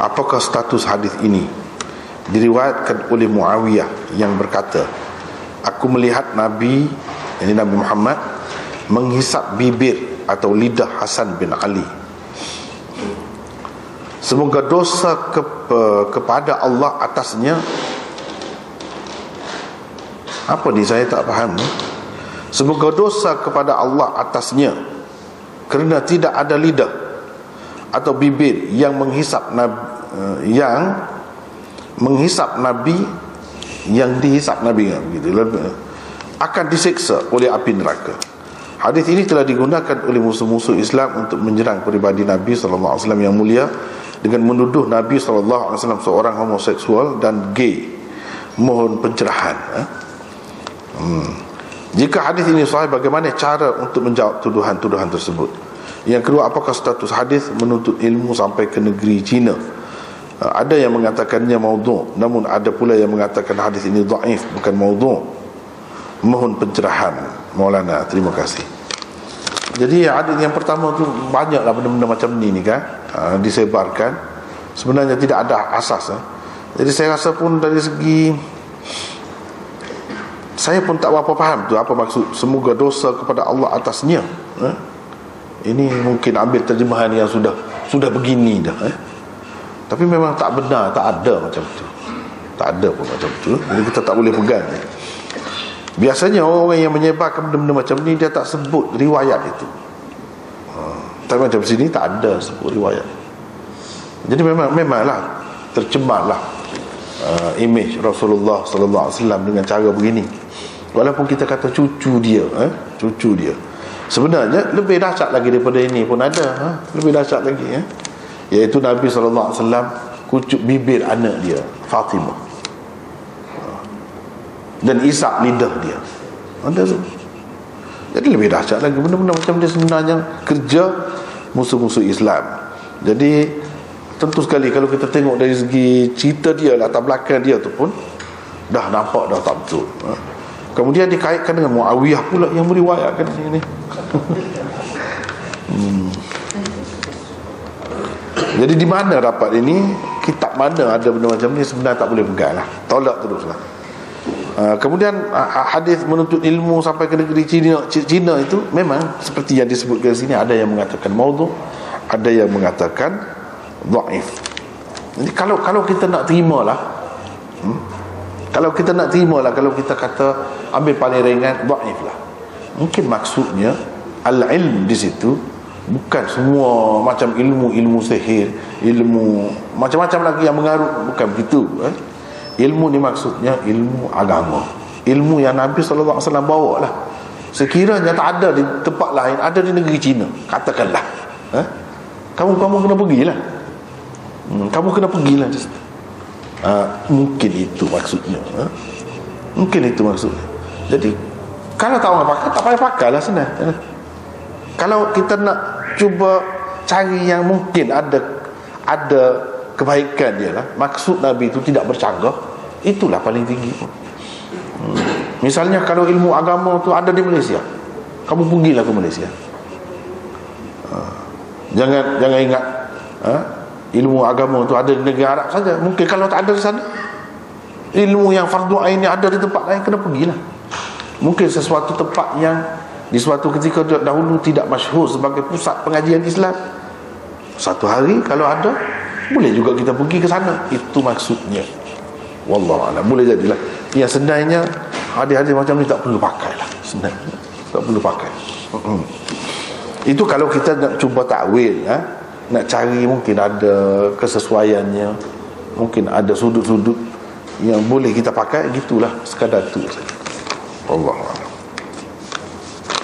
Apakah status hadis ini diriwayatkan oleh Muawiyah yang berkata, aku melihat Nabi, ini Nabi Muhammad, menghisap bibir atau lidah Hasan bin Ali semoga dosa kepada Allah atasnya. Apa ni, saya tak faham. Semoga dosa kepada Allah atasnya, kerana tidak ada lidah atau bibir yang menghisap Nabi yang dihisap Nabi gitu, akan disiksa oleh api neraka. Hadis ini telah digunakan oleh musuh-musuh Islam untuk menyerang peribadi Nabi SAW yang mulia dengan menuduh Nabi SAW seorang homoseksual dan gay. Mohon pencerahan. Jika hadis ini sahih, bagaimana cara untuk menjawab tuduhan-tuduhan tersebut? Yang kedua, apakah status hadis menuntut ilmu sampai ke negeri China? Ada yang mengatakannya maudhu', namun ada pula yang mengatakan hadis ini dhaif, bukan maudhu'. Mohon pencerahan Maulana, terima kasih. Jadi hadis yang pertama tu banyaklah benda-benda macam ni kan, disebarkan. Sebenarnya tidak ada asas. Jadi saya rasa pun dari segi, saya pun tak berapa faham tu apa maksud semoga dosa kepada Allah atasnya. Ini mungkin ambil terjemahan yang sudah begini dah. Tapi memang tak benar, tak ada macam tu. Tak ada pun macam tu. Jadi kita tak boleh pegang. Biasanya orang yang menyebarkan benda-benda macam ni, dia tak sebut riwayat itu. Tapi macam sini tak ada sebut riwayat. Jadi memanglah tercemarlah image Rasulullah sallallahu alaihi wasallam dengan cara begini. Walaupun kita kata cucu dia, sebenarnya lebih dahsyat lagi daripada ini pun ada. Lebih dahsyat lagi, iaitu Nabi sallallahu alaihi wasallam kucuk bibir anak dia Fatimah dan isap lidah dia. Ada tu. Jadi lebih dahsyat lagi. Benda-benda macam dia sebenarnya kerja musuh-musuh Islam. Jadi tentu sekali kalau kita tengok dari segi cerita dia, latar belakang dia tu pun dah nampak dah tak betul. Kemudian dikaitkan dengan Muawiyah pula yang meriwayatkan ini. Jadi di mana dapat ini? Kitab mana ada benda macam ni? Sebenarnya tak boleh pegang lah. Tolak teruslah. Kemudian hadis menuntut ilmu sampai ke negeri Cina itu memang seperti yang disebutkan sini, ada yang mengatakan maudhu', ada yang mengatakan dhaif. Jadi kalau kita nak terimalah, kalau kita kata ambil paling ringan, dhaif lah. Mungkin maksudnya al-ilm di situ bukan semua macam ilmu sihir, ilmu macam-macam lagi yang mengarut, bukan begitu. Ilmu ni maksudnya ilmu agama, ilmu yang Nabi SAW bawa lah. Sekiranya tak ada di tempat lain, ada di negeri China, katakanlah, kamu kena pergilah. Kamu kena pergilah. Mungkin itu maksudnya. Mungkin itu maksudnya. Jadi kalau tak orang pakai, tak payah pakai lah senang. Kalau kita nak cuba cari yang mungkin ada kebaikan dia lah, maksud Nabi itu tidak bercanggah, itulah paling tinggi pun. Misalnya kalau ilmu agama tu ada di Malaysia, kamu pergilah ke Malaysia. Jangan ingat ilmu agama tu ada di negara Arab saja. Mungkin kalau tak ada di sana, ilmu yang fardu ain ni ada di tempat lain, kena pergilah. Mungkin sesuatu tempat yang di suatu ketika dahulu tidak masyhur sebagai pusat pengajian Islam, satu hari kalau ada, boleh juga kita pergi ke sana. Itu maksudnya. Wallahualam. Boleh jadilah. Yang sebenarnya hadis-hadis macam ni tak perlu pakai lah. Sebenarnya tak perlu pakai. Itu kalau kita nak cuba takwil, nak cari mungkin ada kesesuaiannya, mungkin ada sudut-sudut yang boleh kita pakai, gitulah, sekadar tu saja. Wallahualam.